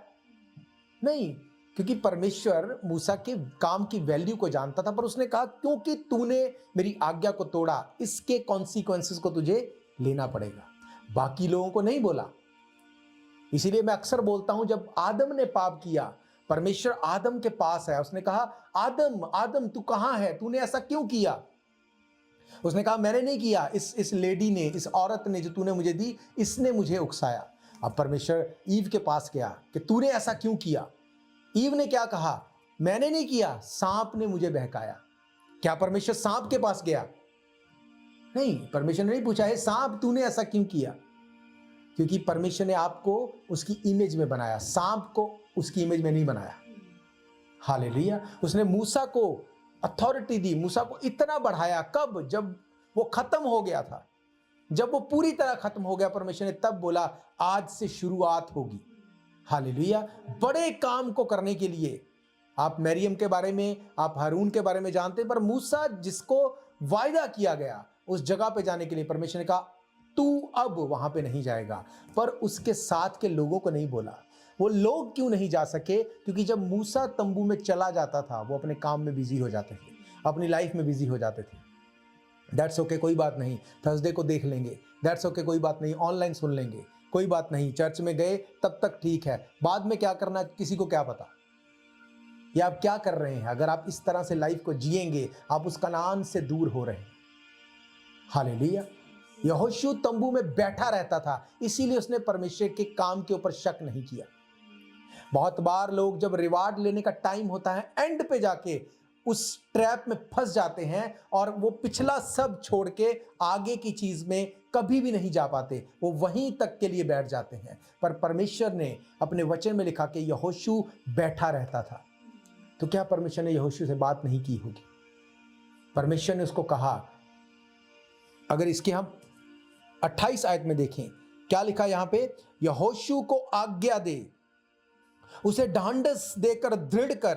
नहीं, क्योंकि परमेश्वर मूसा के काम की वैल्यू को जानता था। पर उसने कहा क्योंकि तूने मेरी आज्ञा को तोड़ा, इसके कॉन्सिक्वेंसेस को तुझे लेना पड़ेगा। बाकी लोगों को नहीं बोला। इसीलिए मैं अक्सर बोलता हूं, जब आदम ने पाप किया, परमेश्वर आदम के पास आया, उसने कहा आदम आदम तू कहां है, तूने ऐसा क्यों किया। उसने कहा मैंने नहीं किया, इस लेडी ने, इस औरत ने जो तूने मुझे दी, इसने मुझे उकसाया। अब परमेश्वर ईव के पास गया कि तूने ऐसा क्यों किया। ईव ने क्या कहा, मैंने नहीं किया, सांप ने मुझे बहकाया। क्या परमेश्वर सांप के पास गया? नहीं, परमेश्वर ने नहीं पूछा है सांप तूने ऐसा क्यों किया, क्योंकि परमेश्वर ने आपको उसकी इमेज में बनाया, सांप को उसकी इमेज में नहीं बनाया। हालेलुया। उसने मूसा को अथॉरिटी दी, मूसा को इतना बढ़ाया, कब? जब वो खत्म हो गया था, जब वो पूरी तरह खत्म हो गया, परमेश्वर ने तब बोला आज से शुरुआत होगी। हालेलुया। बड़े काम को करने के लिए आप मरियम के बारे में, आप हारून के बारे में जानते हैं, पर मूसा जिसको वायदा किया गया उस जगह पे जाने के लिए, परमेश्वर ने कहा तू अब वहां पे नहीं जाएगा। पर उसके साथ के लोगों को नहीं बोला। वो लोग क्यों नहीं जा सके? क्योंकि जब मूसा तंबू में चला जाता था, वो अपने काम में बिजी हो जाते थे, अपनी लाइफ में बिजी हो जाते थे। दैट्स ओके, कोई बात नहीं, थर्सडे को देख लेंगे, दैट्स ओके, कोई बात नहीं, ऑनलाइन सुन लेंगे, कोई बात नहीं, चर्च में गए तब तक ठीक है, बाद में क्या करना किसी को क्या पता। या आप क्या कर रहे हैं? अगर आप इस तरह से लाइफ को जिएंगे, आप उस कनान से दूर हो रहे हैं। हालेलुया। यहोशू तंबू में बैठा रहता था, इसीलिए उसने परमेश्वर के काम के ऊपर शक नहीं किया। बहुत बार लोग जब रिवार्ड लेने का टाइम होता है, एंड पे जाके उस ट्रैप में फंस जाते हैं और वो पिछला सब छोड़ के आगे की चीज में कभी भी नहीं जा पाते, वो वहीं तक के लिए बैठ जाते हैं। पर परमेश्वर ने अपने वचन में लिखा कि यहोशू बैठा रहता था। तो क्या परमेश्वर ने यहोशू से बात नहीं की होगी? परमेश्वर ने उसको कहा, अगर इसके हम 28 आयत में देखें, क्या लिखा यहां पे, यहोशू को आज्ञा दे, उसे ढांढस देकर दृढ़ कर,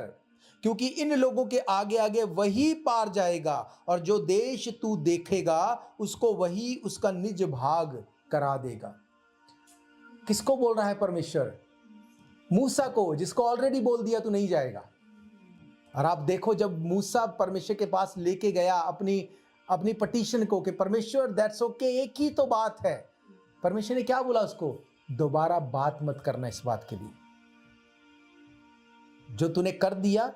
क्योंकि इन लोगों के आगे आगे वही पार जाएगा, और जो देश तू देखेगा उसको वही उसका निज भाग करा देगा। किसको बोल रहा है परमेश्वर? मूसा को, जिसको ऑलरेडी बोल दिया तू नहीं जाएगा। और आप देखो, जब मूसा परमेश्वर के पास लेके गया अपनी पटिशन को कि परमेश्वर दैट्स ओके, एक ही तो बात है, परमेश्वर ने क्या बोला उसको? दोबारा बात मत करना इस बात के लिए, जो तूने कर दिया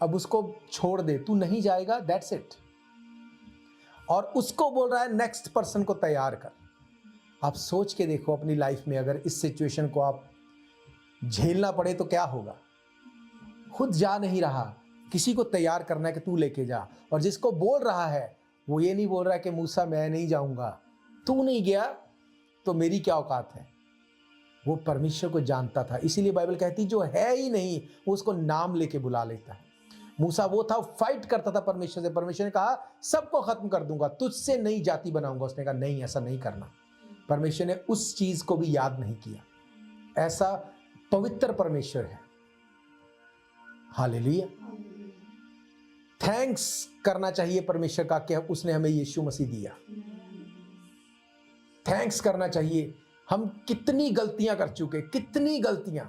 अब उसको छोड़ दे, तू नहीं जाएगा, दैट्स इट। और उसको बोल रहा है नेक्स्ट पर्सन को तैयार कर। आप सोच के देखो अपनी लाइफ में, अगर इस सिचुएशन को आप झेलना पड़े तो क्या होगा। खुद जा नहीं रहा, किसी को तैयार करना है कि तू लेके जा, और जिसको बोल रहा है वो ये नहीं बोल रहा है कि मूसा मैं नहीं जाऊंगा, तू नहीं गया तो मेरी क्या औकात है। वो परमेश्वर को जानता था, इसीलिए बाइबल कहती जो है ही नहीं वो उसको नाम लेके बुला लेता है। मूसा वो था, फाइट करता था परमेश्वर से। परमेश्वर ने कहा सबको खत्म कर दूंगा, तुझसे नई जाति बनाऊंगा। उसने कहा नहीं, ऐसा नहीं करना। परमेश्वर ने उस चीज को भी याद नहीं किया। ऐसा पवित्र परमेश्वर है। हालेलुया। थैंक्स करना चाहिए परमेश्वर का कि उसने हमें यीशु मसीह दिया। थैंक्स करना चाहिए। हम कितनी गलतियां कर चुके, कितनी गलतियां,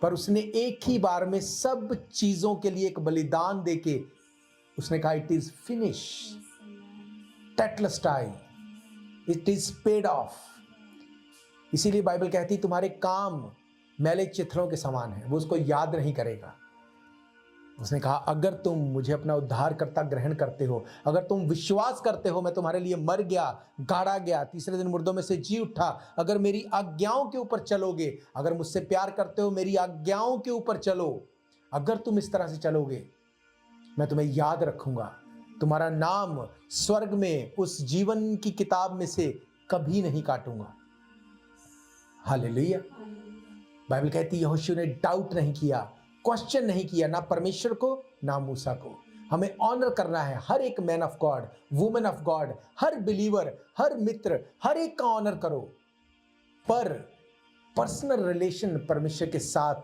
पर उसने एक ही बार में सब चीजों के लिए एक बलिदान देके उसने कहा इट इज फिनिश, टेटलस्टाई, इट इज पेड ऑफ। इसीलिए बाइबल कहती तुम्हारे काम मैले चित्रों के समान है, वो उसको याद नहीं करेगा। उसने कहा अगर तुम मुझे अपना उद्धारकर्ता ग्रहण करते हो, अगर तुम विश्वास करते हो मैं तुम्हारे लिए मर गया, गाड़ा गया, तीसरे दिन मुर्दों में से जी उठा, अगर मेरी आज्ञाओं के ऊपर चलोगे, अगर मुझसे प्यार करते हो मेरी आज्ञाओं के ऊपर चलो, अगर तुम इस तरह से चलोगे मैं तुम्हें याद रखूंगा, तुम्हारा नाम स्वर्ग में उस जीवन की किताब में से कभी नहीं काटूंगा। हालेलुया। बाइबल कहती है यहोशू ने डाउट नहीं किया, क्वेश्चन नहीं किया, ना परमेश्वर को ना मूसा को। हमें ऑनर करना है हर एक man of God, women of God, हर बिलीवर, हर मित्र, हर एक का ऑनर करो। पर पर्सनल रिलेशन परमेश्वर के साथ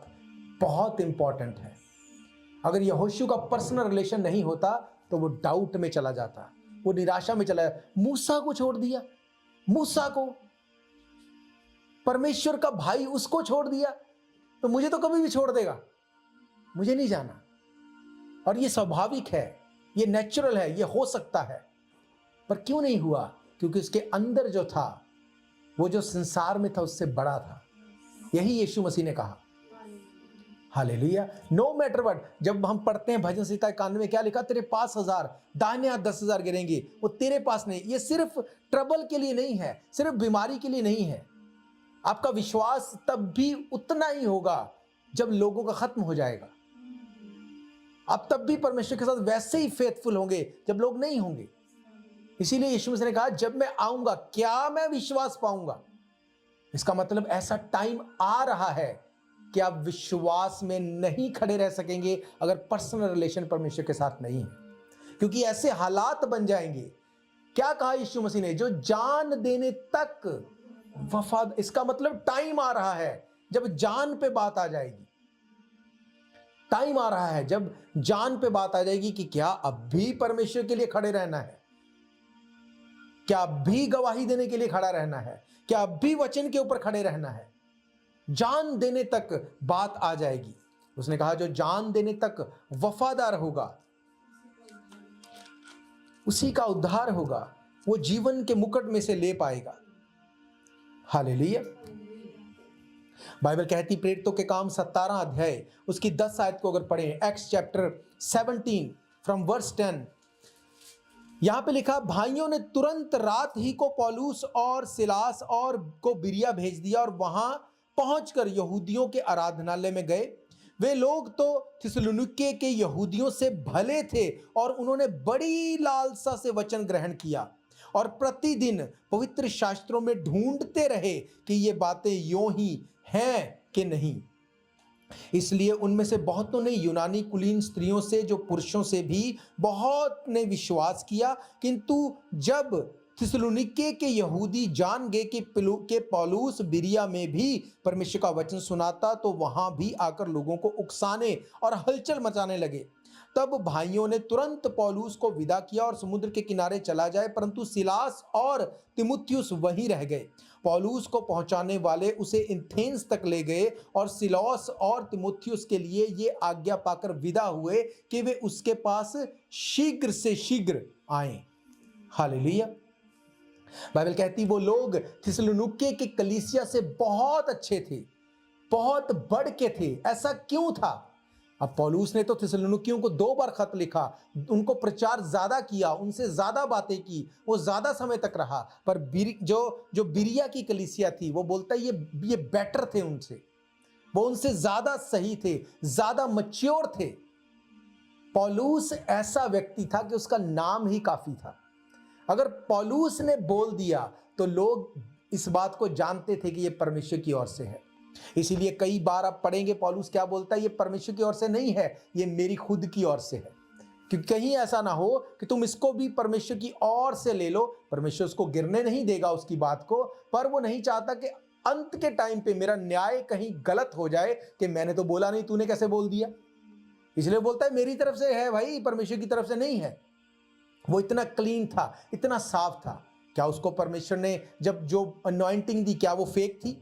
बहुत इंपॉर्टेंट है। अगर यहोशू का पर्सनल रिलेशन नहीं होता तो वो डाउट में चला जाता, वो निराशा में चला जाता। मूसा को छोड़ दिया, मूसा को, परमेश्वर का भाई उसको छोड़ दिया, तो मुझे तो कभी भी छोड़ देगा, मुझे नहीं जाना। और ये स्वाभाविक है, ये नेचुरल है, ये हो सकता है। पर क्यों नहीं हुआ? क्योंकि उसके अंदर जो था, वो जो संसार में था उससे बड़ा था। यही यीशु मसीह ने कहा। हालेलुया। नो मैटर व्हाट, जब हम पढ़ते हैं भजन संहिता 91 में क्या लिखा, तेरे पास 1000 दाहिने हाथ 10,000 गिरेंगे, वो तेरे पास नहीं। ये सिर्फ ट्रबल के लिए नहीं है, सिर्फ बीमारी के लिए नहीं है। आपका विश्वास तब भी उतना ही होगा जब लोगों का खत्म हो जाएगा। आप तब भी परमेश्वर के साथ वैसे ही फेथफुल होंगे जब लोग नहीं होंगे। इसीलिए यीशु मसीह ने कहा, जब मैं आऊंगा क्या मैं विश्वास पाऊंगा। इसका मतलब ऐसा टाइम आ रहा है कि आप विश्वास में नहीं खड़े रह सकेंगे अगर पर्सनल रिलेशन परमेश्वर के साथ नहीं है, क्योंकि ऐसे हालात बन जाएंगे। क्या कहा यीशु मसीह ने, जो जान देने तक वफाद। इसका मतलब टाइम आ रहा है जब जान पे बात आ जाएगी। टाइम आ रहा है जब जान पे बात आ जाएगी कि क्या अब भी परमेश्वर के लिए खड़े रहना है, क्या अब भी गवाही देने के लिए खड़ा रहना है, क्या अब भी वचन के ऊपर खड़े रहना है। जान देने तक बात आ जाएगी। उसने कहा, जो जान देने तक वफादार होगा उसी का उद्धार होगा, वो जीवन के मुकुट में से ले पाएगा। हालेलुया। बाइबल कहती, प्रेरितों के काम 17 अध्याय उसकी 10 आयत को अगर पढ़ें, एक्ट्स चैप्टर 17 फ्रॉम वर्स 10, यहां पे लिखा, भाइयों ने तुरंत रात ही को पौलुस और सिलास और को बिरिया भेज दिया और वहां पहुंचकर यहूदियों के आराधनालय में गए। वे लोग तो थिस्सलुनीके के यहूदियों से भले थे और उन्होंने बड़ी लालसा से वचन ग्रहण किया और प्रतिदिन पवित्र शास्त्रों में ढूंढते रहे कि ये बातें यूं ही हैं कि नहीं। इसलिए उनमें से बहुतों ने यूनानी कुलीन स्त्रियों से जो पुरुषों से भी बहुत ने विश्वास किया, किंतु जब थिस्सलुनीके के यहूदी जान गए कि पौलुस बिरिया में भी परमेश्वर का वचन सुनाता, तो वहां भी आकर लोगों को उकसाने और हलचल मचाने लगे। तब भाइयों ने तुरंत पौलुस को विदा किया और समुद्र के किनारे चला जाए, परंतु सिलास और तीमुथियुस वहीं रह गए। पौलुस को पहुंचाने वाले उसे एथेंस तक ले गए और सिलास और तीमुथियुस के लिए ये आज्ञा पाकर विदा हुए कि वे उसके पास शीघ्र से शीघ्र आए। हालेलुया। बाइबल कहती, वो लोग थिस्सलुनीके के कलीसिया से बहुत अच्छे थे, बहुत बढ़ के थे। ऐसा क्यों था? अब पौलुस ने तो थिस्सलुनीकियों को 2 बार खत लिखा, उनको प्रचार ज्यादा किया, उनसे ज्यादा बातें की, वो ज्यादा समय तक रहा। पर जो बिरिया की कलीसिया थी, वो बोलता है ये बेटर थे उनसे, वो उनसे ज्यादा सही थे, ज्यादा मैच्योर थे। पौलुस ऐसा व्यक्ति था कि उसका नाम ही काफी था। अगर पौलुस ने बोल दिया तो लोग इस बात को जानते थे कि ये परमेश्वर की ओर से है। इसीलिए कई बार आप पढ़ेंगे पौलुस क्या बोलता है, ये परमेश्वर की ओर से नहीं है, ये मेरी खुद की ओर से है। क्योंकि कहीं ऐसा ना हो कि तुम इसको भी परमेश्वर की ओर से ले लो। परमेश्वर उसको गिरने नहीं देगा उसकी बात को, पर वो नहीं चाहता कि अंत के टाइम पे मेरा न्याय कहीं गलत हो जाए कि मैंने तो बोला नहीं, तूने कैसे बोल दिया। इसलिए बोलता है मेरी तरफ से है भाई, परमेश्वर की तरफ से नहीं है। वो इतना क्लीन था, इतना साफ था। क्या उसको परमेश्वर ने जब जो अनॉइंटिंग दी, क्या वो फेक थी?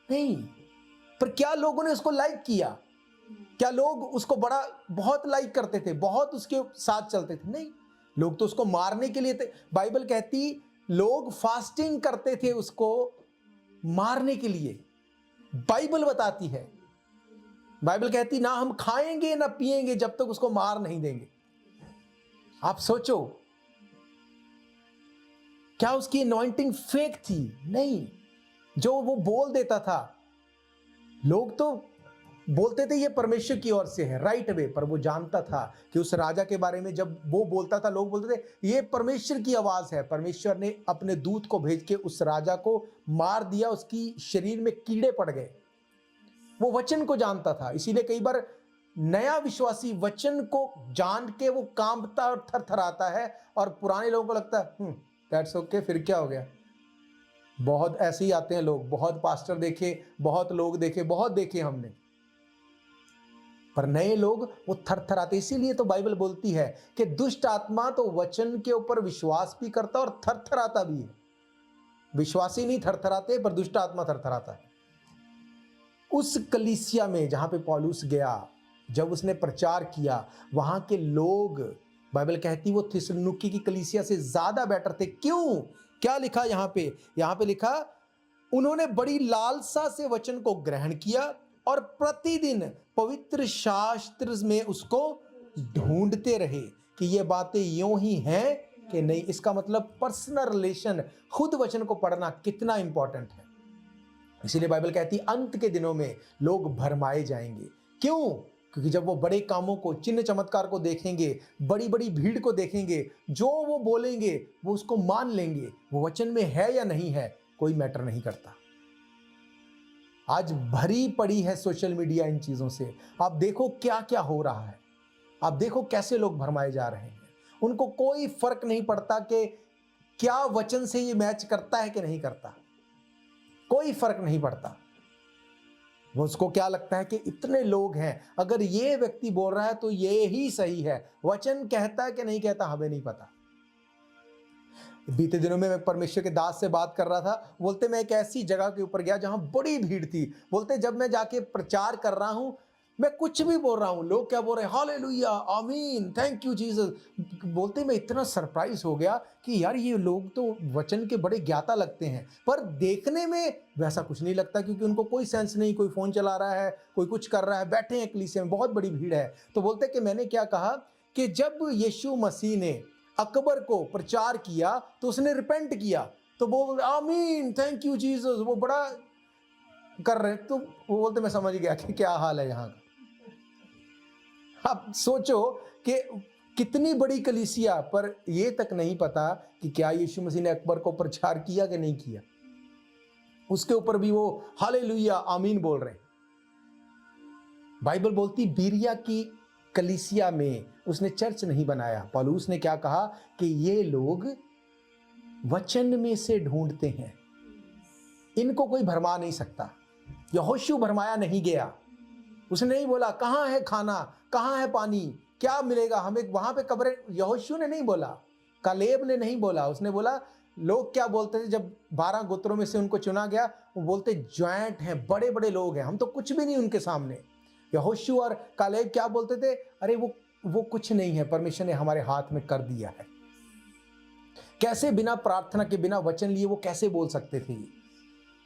नहीं। पर क्या लोगों ने उसको लाइक किया? क्या लोग उसको बहुत लाइक करते थे, बहुत उसके साथ चलते थे? नहीं, लोग तो उसको मारने के लिए थे। बाइबल कहती लोग फास्टिंग करते थे उसको मारने के लिए। बाइबल बताती है, बाइबल कहती ना हम खाएंगे ना पिएंगे जब तक उसको मार नहीं देंगे। आप सोचो, क्या उसकी अनॉइंटिंग फेक थी? नहीं। जो वो बोल देता था, लोग तो बोलते थे ये परमेश्वर की ओर से है, राइट वे, पर वो जानता था कि उस राजा के बारे में जब वो बोलता था, लोग बोलते थे ये परमेश्वर की आवाज है। परमेश्वर ने अपने दूत को भेज के उस राजा को मार दिया, उसकी शरीर में कीड़े पड़ गए। वो वचन को जानता था। इसीलिए कई बार नया विश्वासी वचन को जान के वो कांपता और थरथराता है, और पुराने लोगों को लगता है दैट्स ओके, फिर क्या हो गया। बहुत ऐसे ही आते हैं लोग, बहुत पास्टर देखे, बहुत लोग देखे, बहुत देखे हमने, पर नए लोग वो थरथराते। इसीलिए तो बाइबल बोलती है कि दुष्ट आत्मा तो वचन के ऊपर विश्वास भी करता और थरथराता भी है। विश्वासी नहीं थरथराते, पर दुष्ट आत्मा थरथराता है। उस कलीसिया में जहां पे पौलुस गया, जब उसने प्रचार किया, वहां के लोग, बाइबल कहती वो थिस्सलुनीके की कलीसिया से ज्यादा बेटर थे। क्यों? क्या लिखा यहां पे लिखा उन्होंने बड़ी लालसा से वचन को ग्रहण किया और प्रतिदिन पवित्र शास्त्र में उसको ढूंढते रहे कि ये बातें यूं ही हैं कि नहीं। इसका मतलब पर्सनल रिलेशन, खुद वचन को पढ़ना कितना इंपॉर्टेंट है। इसीलिए बाइबल कहती है अंत के दिनों में लोग भरमाए जाएंगे। क्यों? क्योंकि जब वो बड़े कामों को, चिन्ह चमत्कार को देखेंगे, बड़ी बड़ी भीड़ को देखेंगे, जो वो बोलेंगे वो उसको मान लेंगे। वो वचन में है या नहीं है कोई मैटर नहीं करता। आज भरी पड़ी है सोशल मीडिया इन चीजों से। आप देखो क्या क्या हो रहा है, आप देखो कैसे लोग भरमाए जा रहे हैं। उनको कोई फर्क नहीं पड़ता कि क्या वचन से ये मैच करता है कि नहीं करता, कोई फर्क नहीं पड़ता। वो उसको क्या लगता है कि इतने लोग हैं, अगर ये व्यक्ति बोल रहा है तो ये ही सही है। वचन कहता है कि नहीं कहता हमें नहीं पता। बीते दिनों में मैं परमेश्वर के दास से बात कर रहा था। बोलते मैं एक ऐसी जगह के ऊपर गया जहां बड़ी भीड़ थी। बोलते जब मैं जाके प्रचार कर रहा हूं, मैं कुछ भी बोल रहा हूं, लोग क्या बोल रहे हैं, हालेलुया, आमीन, थैंक यू जीसस। बोलते मैं इतना सरप्राइज हो गया कि यार ये लोग तो वचन के बड़े ज्ञाता लगते हैं, पर देखने में वैसा कुछ नहीं लगता, क्योंकि उनको कोई सेंस नहीं। कोई फोन चला रहा है, कोई कुछ कर रहा है, बैठे हैं कलीसिया में, बहुत बड़ी भीड़ है। तो बोलते कि मैंने क्या कहा कि जब यीशु मसीह ने अकबर को प्रचार किया तो उसने रिपेंट किया, तो बोल आमीन, थैंक यू जीसस, वो बड़ा कर रहे। तो वो बोलते मैं समझ गया कि क्या हाल है यहाँ का। आप सोचो कि कितनी बड़ी कलीसिया, पर यह तक नहीं पता कि क्या यीशु मसीह ने अकबर को प्रचार किया कि नहीं किया। उसके ऊपर भी वो हालेलुया आमीन बोल रहे हैं। बाइबल बोलती बीरिया की कलीसिया में उसने चर्च नहीं बनाया। पौलुस ने क्या कहा कि ये लोग वचन में से ढूंढते हैं, इनको कोई भरमा नहीं सकता। यहोशू भरमाया नहीं गया। उसने नहीं बोला कहां है खाना, कहां है पानी, क्या मिलेगा हमें वहां पे कब्रें। यहोशू ने नहीं बोला, कालेब ने नहीं बोला। उसने बोला, लोग क्या बोलते थे जब 12 गोत्रों में से उनको चुना गया, वो बोलते ज्वाइंट हैं, बड़े बड़े लोग हैं, हम तो कुछ भी नहीं उनके सामने। यहोशू और कालेब क्या बोलते थे, अरे वो कुछ नहीं है, परमेश्वर ने हमारे हाथ में कर दिया है। कैसे बिना प्रार्थना के, बिना वचन लिए वो कैसे बोल सकते थे।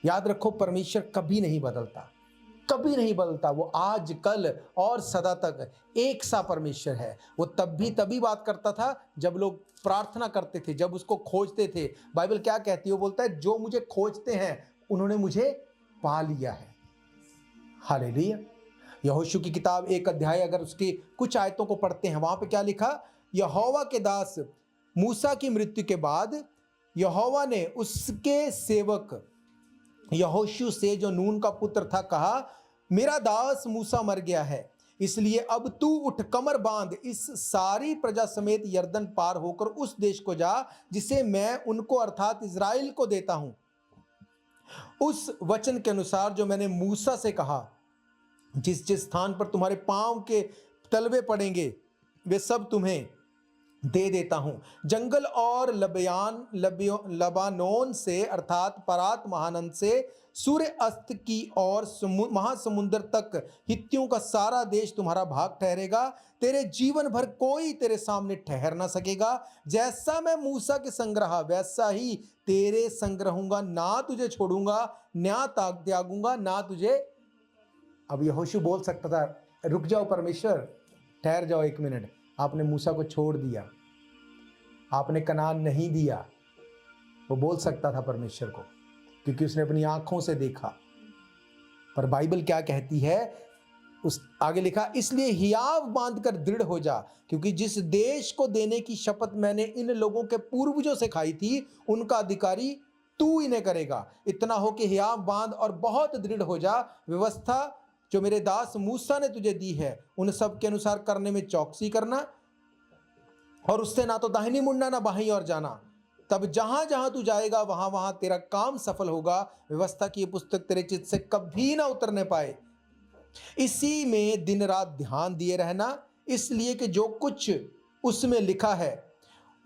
याद रखो परमेश्वर कभी नहीं बदलता, कभी नहीं बदलता। वो आज कल और सदा तक एक सा परमेश्वर है। वो तभी बात करता था जब लोग प्रार्थना करते थे, जब उसको खोजते थे। बाइबल क्या कहती है, वो बोलता है जो मुझे खोजते हैं उन्होंने मुझे पा लिया है। हालेलुया। यहोशू की किताब 1 अध्याय अगर उसकी कुछ आयतों को पढ़ते हैं, वहां पे क्या लिखा, यहोवा के दास मूसा की मृत्यु के बाद यहोवा ने उसके सेवक यहोशू से, जो नून का पुत्र था, कहा मेरा दास मूसा मर गया है, इसलिए अब तू उठ, कमर बांध, इस सारी प्रजा समेत यरदन पार होकर उस देश को जा जिसे मैं उनको अर्थात इजराइल को देता हूं। उस वचन के अनुसार जो मैंने मूसा से कहा, जिस जिस स्थान पर तुम्हारे पांव के तलवे पड़ेंगे वे सब तुम्हें दे देता हूं। जंगल और लबानोन से अर्थात परात महानंद से सूर्य अस्त की और महासमुद्र तक हित्तियों का सारा देश तुम्हारा भाग ठहरेगा। तेरे जीवन भर कोई तेरे सामने ठहर ना सकेगा। जैसा मैं मूसा के संग रहा वैसा ही तेरे संग रहूंगा, ना तुझे छोड़ूंगा, ना त्यागूंगा, ना तुझे। अब यहोशू बोल सकता था रुक जाओ परमेश्वर, ठहर जाओ 1 मिनट, आपने मूसा को छोड़ दिया, आपने कनान नहीं दिया। वो बोल सकता था परमेश्वर को, क्योंकि उसने अपनी आंखों से देखा। पर बाइबल क्या कहती है, उस आगे लिखा, इसलिए हियाव बांधकर दृढ़ हो जा, क्योंकि जिस देश को देने की शपथ मैंने इन लोगों के पूर्वजों से खाई थी उनका अधिकारी तू इन्हें करेगा। इतना हो कि हियाव बांध और बहुत दृढ़ हो जा। व्यवस्था जो मेरे दास मूसा ने तुझे दी है उन सब के अनुसार करने में चौकसी करना, और उससे ना तो दाहिनी मुड़ना ना बाहीं ओर जाना। तब जहां जहां तू जाएगा वहां वहां तेरा काम सफल होगा। व्यवस्था की ये पुस्तक तेरे चित्त से कभी ना उतरने पाए। इसी में दिन रात ध्यान दिए रहना, इसलिए कि जो कुछ उसमें लिखा है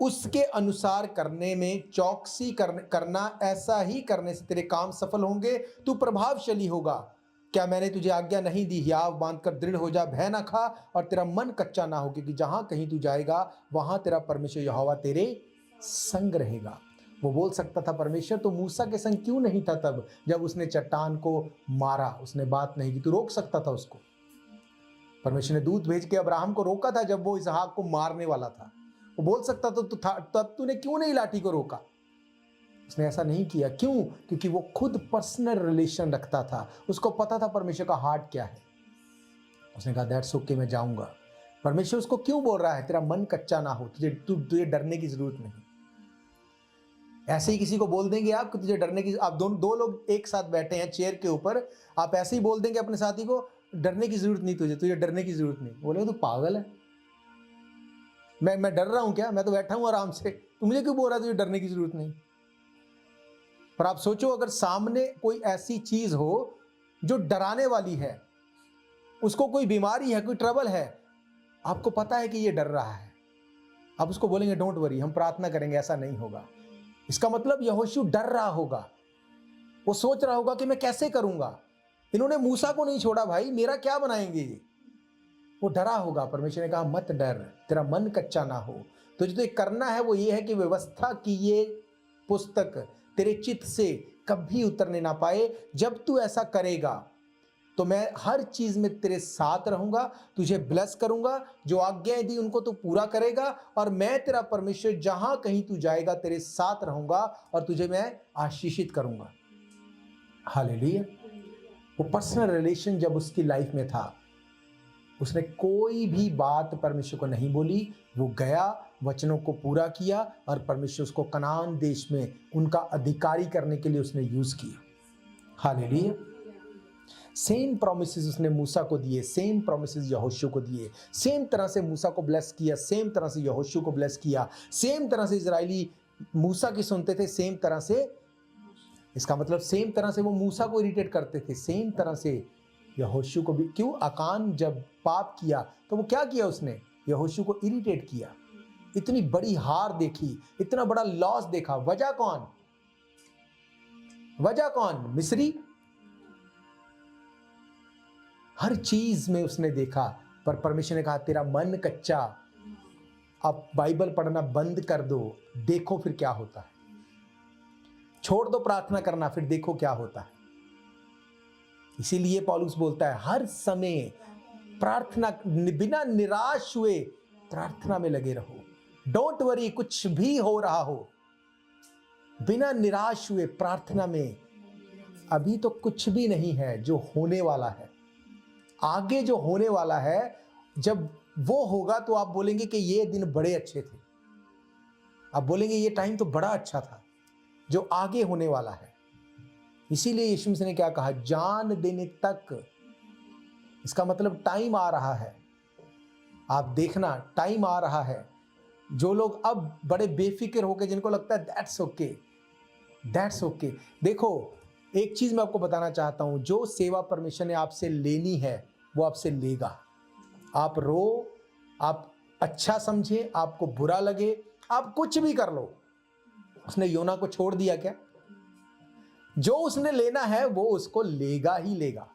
उसके अनुसार करने में चौकसी करना। ऐसा ही करने से तेरे काम सफल होंगे, तू प्रभावशाली होगा। क्या मैंने तुझे आज्ञा नहीं दी, हियाव बांधकर दृढ़ हो जा, भय ना खा और तेरा मन कच्चा ना हो, क्योंकि जहां कहीं तू जाएगा वहां तेरा परमेश्वर यहोवा तेरे संग रहेगा। वो बोल सकता था परमेश्वर तो मूसा के संग क्यों नहीं था तब जब उसने चट्टान को मारा, उसने बात नहीं की, तू रोक सकता था उसको। परमेश्वर ने दूत भेज के अब्राहम को रोका था जब वो इसहाक को मारने वाला था। वो बोल सकता तो तब तूने क्यों नहीं लाठी को रोका। उसने ऐसा नहीं किया। क्यों? क्योंकि वो खुद पर्सनल रिलेशन रखता था, उसको पता था परमेश्वर का हार्ट क्या है। उसने कहा दैट्स ओके, मैं जाऊंगा। परमेश्वर उसको क्यों बोल रहा है तेरा मन कच्चा ना हो, तुझे डरने की जरूरत नहीं। ऐसे ही किसी को बोल देंगे आप कि तुझे डरने की, आप दो लोग एक साथ बैठे हैं चेयर के ऊपर, आप ऐसे ही बोल देंगे अपने साथी को डरने की जरूरत नहीं, तुझे डरने की जरूरत नहीं। बोले तू पागल है, मैं डर रहा हूं क्या, मैं तो बैठा हूं आराम से, तू मुझे क्यों बोल रहा है तुझे डरने की जरूरत नहीं। पर आप सोचो अगर सामने कोई ऐसी चीज हो जो डराने वाली है, उसको कोई बीमारी है, कोई ट्रबल है, आपको पता है कि ये डर रहा है, आप उसको बोलेंगे डोंट वरी, हम प्रार्थना करेंगे, ऐसा नहीं होगा। इसका मतलब यहोशू डर रहा होगा, वो सोच रहा होगा कि मैं कैसे करूंगा, इन्होंने मूसा को नहीं छोड़ा भाई, मेरा क्या बनाएंगे ये। वो डरा होगा। परमेश्वर ने कहा मत डर, तेरा मन कच्चा ना हो, तुझे तो करना है वो ये है कि व्यवस्था की ये पुस्तक तेरे चित्त से कभी उतरने ना पाए। जब तू ऐसा करेगा तो मैं हर चीज में तेरे साथ रहूंगा, तुझे ब्लेस करूंगा, जो आज्ञाएं दी उनको तू पूरा करेगा, और मैं तेरा परमेश्वर जहां कहीं तू जाएगा तेरे साथ रहूंगा और तुझे मैं आशीषित करूंगा। हालेलुया। वो पर्सनल रिलेशन जब उसकी लाइफ में था, उसने कोई भी बात परमेश्वर को नहीं बोली, वो गया, वचनों को पूरा किया और परमेश्वर उसको कनान देश में उनका अधिकारी करने के लिए उसने यूज किया। हालेलुया। सेम प्रोमिसेस उसने मूसा को दिए, सेम प्रोमिसेस यहोशू को दिए, सेम तरह से मूसा को ब्लेस किया, सेम तरह से यहोशू को ब्लेस किया, सेम तरह से इजराइली मूसा की सुनते थे, सेम तरह से, इसका मतलब सेम तरह से वो मूसा को इरिटेट करते थे, सेम तरह से यहोशू को भी। क्यों? आकान जब पाप किया तो वो क्या किया, उसने यहोशू को इरिटेट किया, इतनी बड़ी हार देखी, इतना बड़ा लॉस देखा। वजह कौन? वजह कौन? मिस्री। हर चीज में उसने देखा, पर परमेश्वर ने कहा तेरा मन कच्चा, अब बाइबल पढ़ना बंद कर दो, देखो फिर क्या होता है, छोड़ दो प्रार्थना करना, फिर देखो क्या होता है। इसीलिए पौलुस बोलता है हर समय प्रार्थना, बिना निराश हुए प्रार्थना में लगे रहो। डोंट वरी, कुछ भी हो रहा हो, बिना निराश हुए प्रार्थना में। अभी तो कुछ भी नहीं है, जो होने वाला है, आगे जो होने वाला है, जब वो होगा तो आप बोलेंगे कि ये दिन बड़े अच्छे थे, आप बोलेंगे ये टाइम तो बड़ा अच्छा था, जो आगे होने वाला है। इसीलिए यीशु मसीह ने क्या कहा, जान देने तक। इसका मतलब टाइम आ रहा है, आप देखना टाइम आ रहा है। जो लोग अब बड़े बेफिक्र होकर, जिनको लगता है दैट्स ओके, दैट्स ओके, देखो एक चीज मैं आपको बताना चाहता हूं, जो सेवा परमेश्वर ने आपसे लेनी है वो आपसे लेगा। आप रो, आप अच्छा समझे, आपको बुरा लगे, आप कुछ भी कर लो, उसने योना को छोड़ दिया क्या? जो उसने लेना है वो उसको लेगा ही लेगा।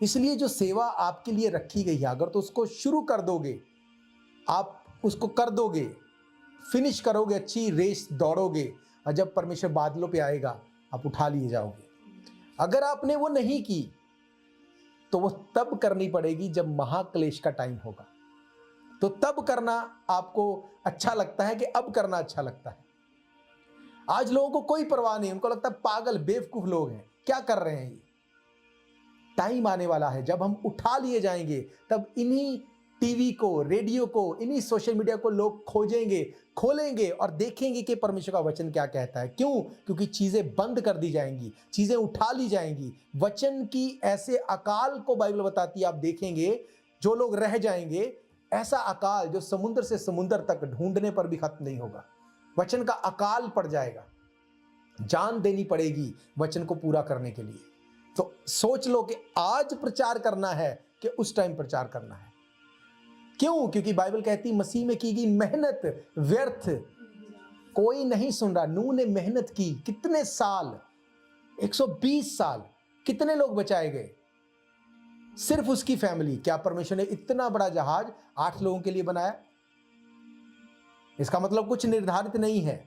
इसलिए जो सेवा आपके लिए रखी गई है, अगर तो उसको शुरू कर दोगे, आप उसको कर दोगे, फिनिश करोगे, अच्छी रेस दौड़ोगे, और जब परमेश्वर बादलों पे आएगा आप उठा लिए जाओगे। अगर आपने वो नहीं की तो वो तब करनी पड़ेगी जब महाक्लेश का टाइम होगा, तो तब करना आपको अच्छा लगता है कि अब करना अच्छा लगता है। आज लोगों को कोई परवाह नहीं, उनको लगता है पागल बेवकूफ लोग हैं, क्या कर रहे हैं ये। टाइम आने वाला है जब हम उठा लिए जाएंगे, तब इन्हीं टीवी को, रेडियो को, इन्हीं सोशल मीडिया को लोग खोजेंगे, खोलेंगे और देखेंगे कि परमेश्वर का वचन क्या कहता है। क्यों? क्योंकि चीजें बंद कर दी जाएंगी, चीजें उठा ली जाएंगी। वचन की ऐसे अकाल को बाइबल बताती है, आप देखेंगे जो लोग रह जाएंगे, ऐसा अकाल जो समुद्र से समुद्र तक ढूंढने पर भी खत्म नहीं होगा। वचन का अकाल पड़ जाएगा, जान देनी पड़ेगी वचन को पूरा करने के लिए। तो सोच लो कि आज प्रचार करना है कि उस टाइम प्रचार करना है। क्यों? क्योंकि बाइबल कहती मसीह में की गई मेहनत व्यर्थ कोई नहीं सुन रहा। नूह ने मेहनत की कितने साल, 120 साल, कितने लोग बचाए गए? सिर्फ उसकी फैमिली। क्या परमेश्वर ने इतना बड़ा जहाज 8 लोगों के लिए बनाया? इसका मतलब कुछ निर्धारित नहीं है।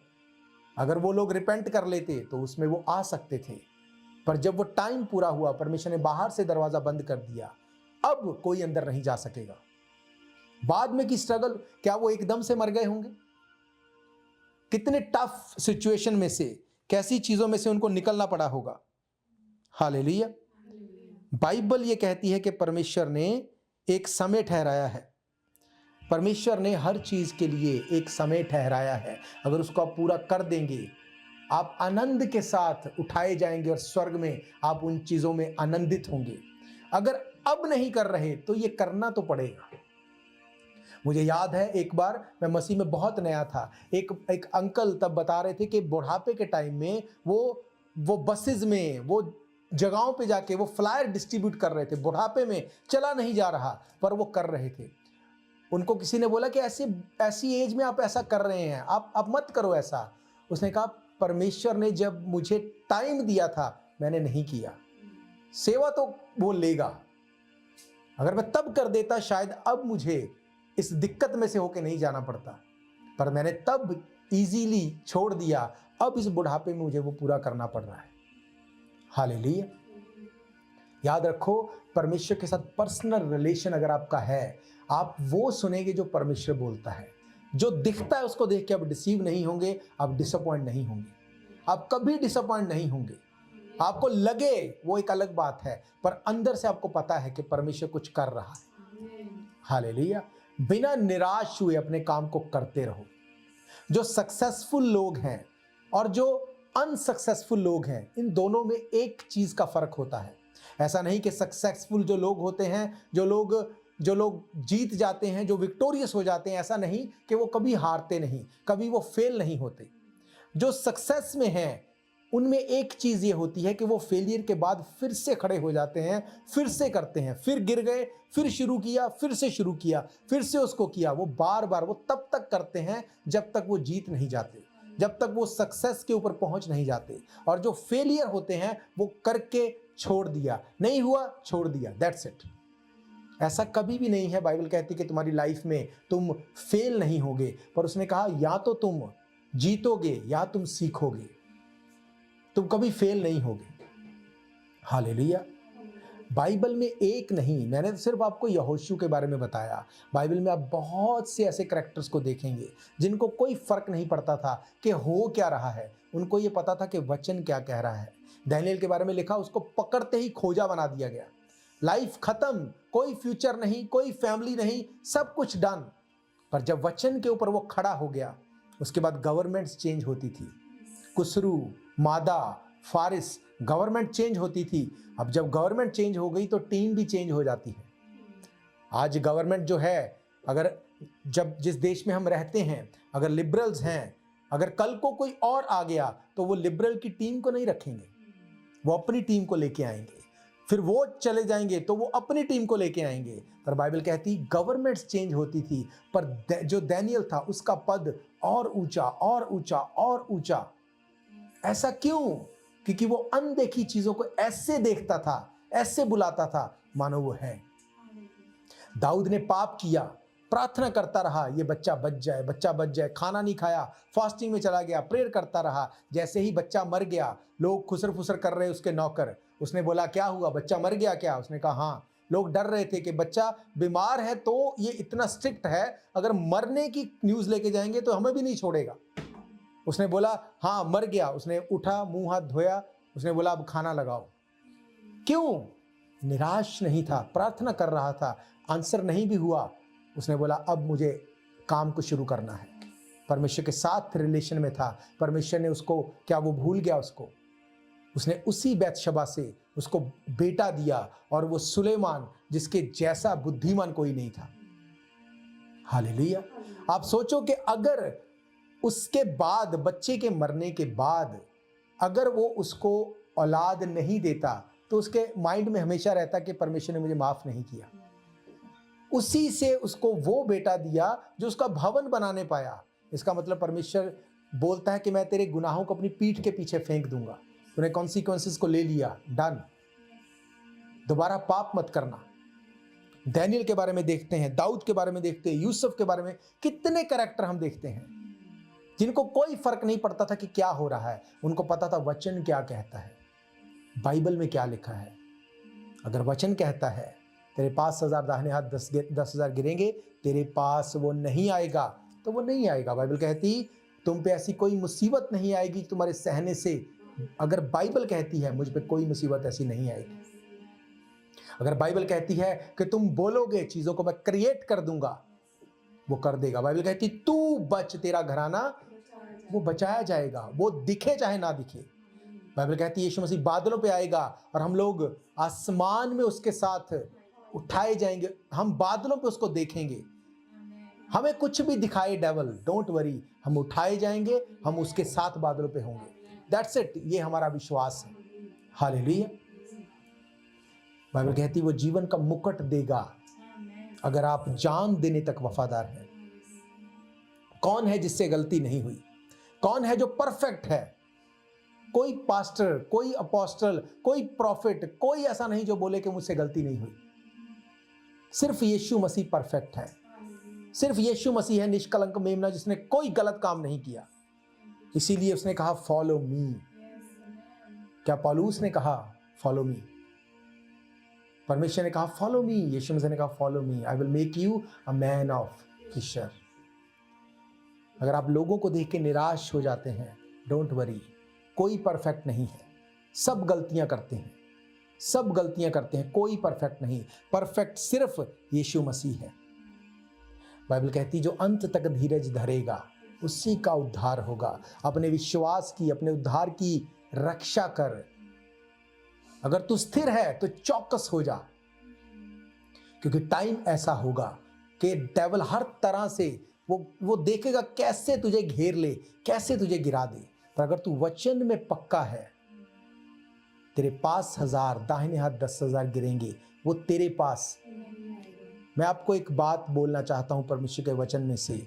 अगर वो लोग रिपेंट कर लेते तो उसमें वो आ सकते थे, पर जब वो टाइम पूरा हुआ, परमेश्वर ने बाहर से दरवाजा बंद कर दिया, अब कोई अंदर नहीं जा सकेगा। बाद में की स्ट्रगल, क्या वो एकदम से मर गए होंगे? कितने टफ सिचुएशन में से, कैसी चीजों में से उनको निकलना पड़ा होगा। हालेलुया। बाइबल ये कहती है कि परमेश्वर ने एक समय ठहराया है। परमेश्वर ने हर चीज के लिए एक समय ठहराया है। अगर उसको आप पूरा कर देंगे, आप आनंद के साथ उठाए जाएंगे और स्वर्ग में आप उन चीजों में आनंदित होंगे। अगर अब नहीं कर रहे तो ये करना तो पड़ेगा। मुझे याद है एक बार मैं मसीह में बहुत नया था, एक अंकल तब बता रहे थे कि बुढ़ापे के टाइम में वो बसेस में, वो जगहों पे जाके वो फ्लायर डिस्ट्रीब्यूट कर रहे थे। बुढ़ापे में चला नहीं जा रहा, पर वो कर रहे थे। उनको किसी ने बोला कि ऐसी एज में आप ऐसा कर रहे हैं, आप मत करो ऐसा। उसने कहा, परमेश्वर ने जब मुझे टाइम दिया था मैंने नहीं किया। सेवा तो वो लेगा, अगर मैं तब कर देता शायद अब मुझे इस दिक्कत में से होके नहीं जाना पड़ता, पर मैंने तब इजीली छोड़ दिया। अब इस बुढ़ापे में मुझे वो पूरा करना पड़ रहा है। हालेलुया। याद रखो, परमेश्वर के साथ पर्सनल रिलेशन अगर आपका है, आप वो सुनेंगे जो परमेश्वर बोलता है। जो दिखता है उसको देख के आप डिसीव नहीं होंगे, आप डिसअपॉइंट नहीं होंगे, आप कभी डिसअपॉइंट नहीं होंगे। आपको लगे वो एक अलग बात है, पर अंदर से आपको पता है कि परमेश्वर कुछ कर रहा है। हालेलुया। बिना निराश हुए अपने काम को करते रहो। जो सक्सेसफुल लोग हैं और जो अनसक्सेसफुल लोग हैं, इन दोनों में एक चीज का फर्क होता है। ऐसा नहीं कि सक्सेसफुल जो लोग होते हैं, जो लोग जीत जाते हैं, जो विक्टोरियस हो जाते हैं, ऐसा नहीं कि वो कभी हारते नहीं, कभी वो फेल नहीं होते। जो सक्सेस में हैं उनमें एक चीज ये होती है कि वो फेलियर के बाद फिर से खड़े हो जाते हैं, फिर से करते हैं, फिर गिर गए, फिर शुरू किया, फिर से शुरू किया, फिर से उसको किया। वो बार बार वो तब तक करते हैं जब तक वो जीत नहीं जाते, जब तक वो सक्सेस के ऊपर पहुंच नहीं जाते। और जो फेलियर होते हैं वो करके छोड़ दिया, नहीं हुआ छोड़ दिया, दैट्स इट। ऐसा कभी भी नहीं है। बाइबल कहती है कि तुम्हारी लाइफ में तुम फेल नहीं होगे, पर उसने कहा या तो तुम जीतोगे या तुम सीखोगे, तुम कभी फेल नहीं होगे। हालेलुया। बाइबल में एक नहीं, मैंने तो सिर्फ आपको यहोशू के बारे में बताया। बाइबल में आप बहुत से ऐसे कैरेक्टर्स को देखेंगे जिनको कोई फर्क नहीं पड़ता था कि हो क्या रहा है, उनको ये पता था कि वचन क्या कह रहा है। दानियेल के बारे में लिखा, उसको पकड़ते ही खोजा बना दिया गया, लाइफ खत्म, कोई फ्यूचर नहीं, कोई फैमिली नहीं, सब कुछ डन। पर जब वचन के ऊपर वो खड़ा हो गया, उसके बाद गवर्नमेंट्स चेंज होती थी। कुसरू, मादा, फारिस, गवर्नमेंट चेंज होती थी। अब जब गवर्नमेंट चेंज हो गई तो टीम भी चेंज हो जाती है। आज गवर्नमेंट जो है, अगर जब जिस देश में हम रहते हैं, अगर लिबरल्स हैं, अगर कल को कोई और आ गया तो वो लिबरल की टीम को नहीं रखेंगे, वो अपनी टीम को लेके आएंगे। फिर वो चले जाएंगे तो वो अपनी टीम को लेके आएंगे। पर बाइबल कहती गवर्नमेंट्स चेंज होती थी, पर जो दानियेल था उसका पद और ऊंचा और ऊंचा और ऊंचा। ऐसा क्यों? क्योंकि वो अनदेखी चीजों को ऐसे देखता था, ऐसे बुलाता था मानो वो है। दाऊद ने पाप किया, प्रार्थना करता रहा, ये बच्चा बच जाए, बच्चा बच जाए। खाना नहीं खाया, फास्टिंग में चला गया, प्रेयर करता रहा। जैसे ही बच्चा मर गया, लोग खुसर फुसर कर रहे उसके नौकर। उसने बोला क्या हुआ, बच्चा मर गया क्या? उसने कहा हाँ। लोग डर रहे थे कि बच्चा बीमार है तो ये इतना स्ट्रिक्ट है, अगर मरने की न्यूज लेके जाएंगे तो हमें भी नहीं छोड़ेगा। उसने बोला हाँ मर गया। उसने उठा, मुंह हाथ धोया, उसने बोला अब खाना लगाओ। क्यों? निराश नहीं था, प्रार्थना कर रहा था, आंसर नहीं भी हुआ, उसने बोला अब मुझे काम को शुरू करना है। परमेश्वर के साथ रिलेशन में था। परमेश्वर ने उसको, क्या वो भूल गया उसको? उसने उसी बैतशबा से उसको बेटा दिया, और वो सुलेमान जिसके जैसा बुद्धिमान कोई नहीं था। हालेलुया। आप सोचो कि अगर उसके बाद, बच्चे के मरने के बाद, अगर वो उसको औलाद नहीं देता तो उसके माइंड में हमेशा रहता कि परमेश्वर ने मुझे माफ नहीं किया। उसी से उसको वो बेटा दिया जो उसका भवन बनाने पाया। इसका मतलब परमेश्वर बोलता है कि मैं तेरे गुनाहों को अपनी पीठ के पीछे फेंक दूंगा, तूने कॉन्सिक्वेंसेस को ले लिया, डन, दोबारा पाप मत करना। दानियेल के बारे में देखते हैं, दाऊद के बारे में देखते हैं, यूसुफ के बारे में, कितने कैरेक्टर हम देखते हैं जिनको कोई फर्क नहीं पड़ता था कि क्या हो रहा है, उनको पता था वचन क्या कहता है, बाइबल में क्या लिखा है। अगर वचन कहता है तेरे पास 1000 दाहिने हाथ 10,000 गिरेंगे, तेरे पास वो नहीं आएगा तो वो नहीं आएगा। बाइबल कहती तुम पे ऐसी कोई मुसीबत नहीं आएगी तुम्हारे सहने से। अगर बाइबल कहती है मुझ पे कोई मुसीबत ऐसी नहीं आएगी। अगर बाइबल कहती है कि तुम बोलोगे चीजों को मैं क्रिएट कर दूंगा, वो कर देगा। बाइबल कहती तू बच, तेरा घराना वो बचाया जाएगा, वो दिखे चाहे ना दिखे। बाइबल कहती है यीशु मसीह बादलों पे आएगा और हम लोग आसमान में उसके साथ उठाए जाएंगे, हम बादलों पे उसको देखेंगे। हमें कुछ भी दिखाए डेवल, डोंट वरी, हम उठाए जाएंगे, हम उसके साथ बादलों पे होंगे। दैट्स इट, ये हमारा विश्वास है। हालेलुया। बाइबल कहती वो जीवन का मुकुट देगा अगर आप जान देने तक वफादार हैं। कौन है जिससे गलती नहीं हुई? कौन है जो परफेक्ट है? कोई पास्टर, कोई अपोस्टल, कोई प्रॉफिट, कोई ऐसा नहीं जो बोले कि मुझसे गलती नहीं हुई। सिर्फ यीशु मसीह परफेक्ट है। सिर्फ यीशु मसीह है निष्कलंक मेमना, जिसने कोई गलत काम नहीं किया। इसीलिए उसने कहा फॉलो मी। क्या पौलुस ने कहा फॉलो मी? परमेश्वर ने कहा फॉलो मी, यीशु मसीह ने कहा follow me, I will make you a man of fisher. अगर आप लोगों को देख के निराश हो जाते हैं, डोंट वरी, कोई परफेक्ट नहीं है, सब गलतियां करते हैं, सब गलतियां करते हैं, कोई परफेक्ट नहीं। परफेक्ट सिर्फ यीशु मसीह है। बाइबल कहती जो अंत तक धीरज धरेगा उसी का उद्धार होगा। अपने विश्वास की, अपने उद्धार की रक्षा कर। अगर तू स्थिर है तो चौकस हो जा, क्योंकि टाइम ऐसा होगा कि डेविल हर तरह से वो देखेगा कैसे तुझे घेर ले, कैसे तुझे गिरा दे। पर अगर तू वचन में पक्का है, तेरे पास 1000 दाहिने हाथ 10,000 गिरेंगे, वो तेरे पास। मैं आपको एक बात बोलना चाहता हूं परमेश्वर के वचन में से।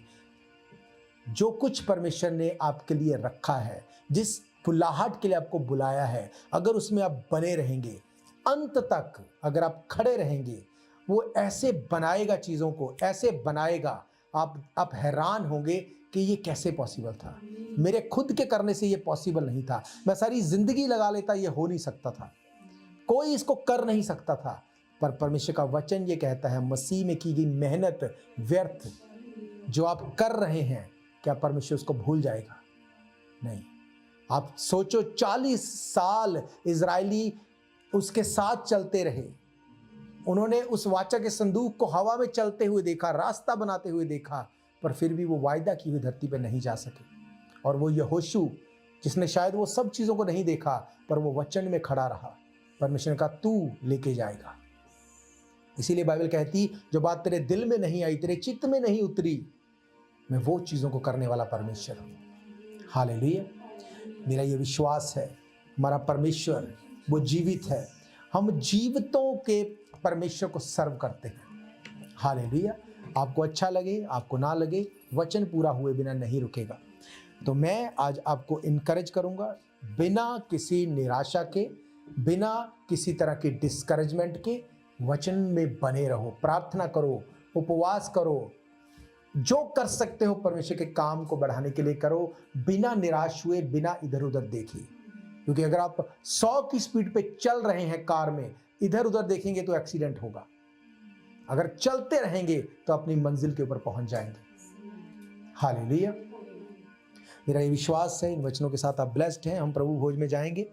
जो कुछ परमेश्वर ने आपके लिए रखा है, जिस बुलाहट के लिए आपको बुलाया है, अगर उसमें आप बने रहेंगे अंत तक, अगर आप खड़े रहेंगे, वो ऐसे बनाएगा, चीज़ों को ऐसे बनाएगा, आप हैरान होंगे कि ये कैसे पॉसिबल था। मेरे खुद के करने से ये पॉसिबल नहीं था। मैं सारी जिंदगी लगा लेता, ये हो नहीं सकता था, कोई इसको कर नहीं सकता था। पर परमेश्वर का वचन ये कहता है मसीह में की गई मेहनत व्यर्थ जो आप कर रहे हैं, क्या परमेश्वर उसको भूल जाएगा? नहीं। आप सोचो 40 साल इजरायली उसके साथ चलते रहे, उन्होंने उस वाचा के संदूक को हवा में चलते हुए देखा, रास्ता बनाते हुए देखा, पर फिर भी वो वायदा की हुई धरती पर नहीं जा सके। और वो यहोशू जिसने शायद वो सब चीज़ों को नहीं देखा, पर वो वचन में खड़ा रहा, परमेश्वर ने कहा तू लेके जाएगा। इसीलिए बाइबल कहती जो बात तेरे दिल में नहीं आई, तेरे चित्त में नहीं उतरी, मैं वो चीज़ों को करने वाला परमेश्वर हूँ। हालेलुया। मेरा ये विश्वास है हमारा परमेश्वर वो जीवित है। हम जीवितों के परमेश्वर को सर्व करते हैं। हालेलुया। आपको अच्छा लगे आपको ना लगे, वचन पूरा हुए बिना नहीं रुकेगा। तो मैं आज आपको इनकरेज करूंगा, बिना किसी निराशा के, बिना किसी तरह की डिस्करेजमेंट के, वचन में बने रहो, प्रार्थना करो, उपवास करो, जो कर सकते हो परमेश्वर के काम को बढ़ाने के लिए करो, बिना निराश हुए, बिना इधर उधर देखे। क्योंकि अगर आप 100 की स्पीड पे चल रहे हैं कार में, इधर उधर देखेंगे तो एक्सीडेंट होगा। अगर चलते रहेंगे तो अपनी मंजिल के ऊपर पहुंच जाएंगे। हालेलुया। मेरा ये विश्वास है इन वचनों के साथ आप ब्लेस्ड हैं। हम प्रभु भोज में जाएंगे।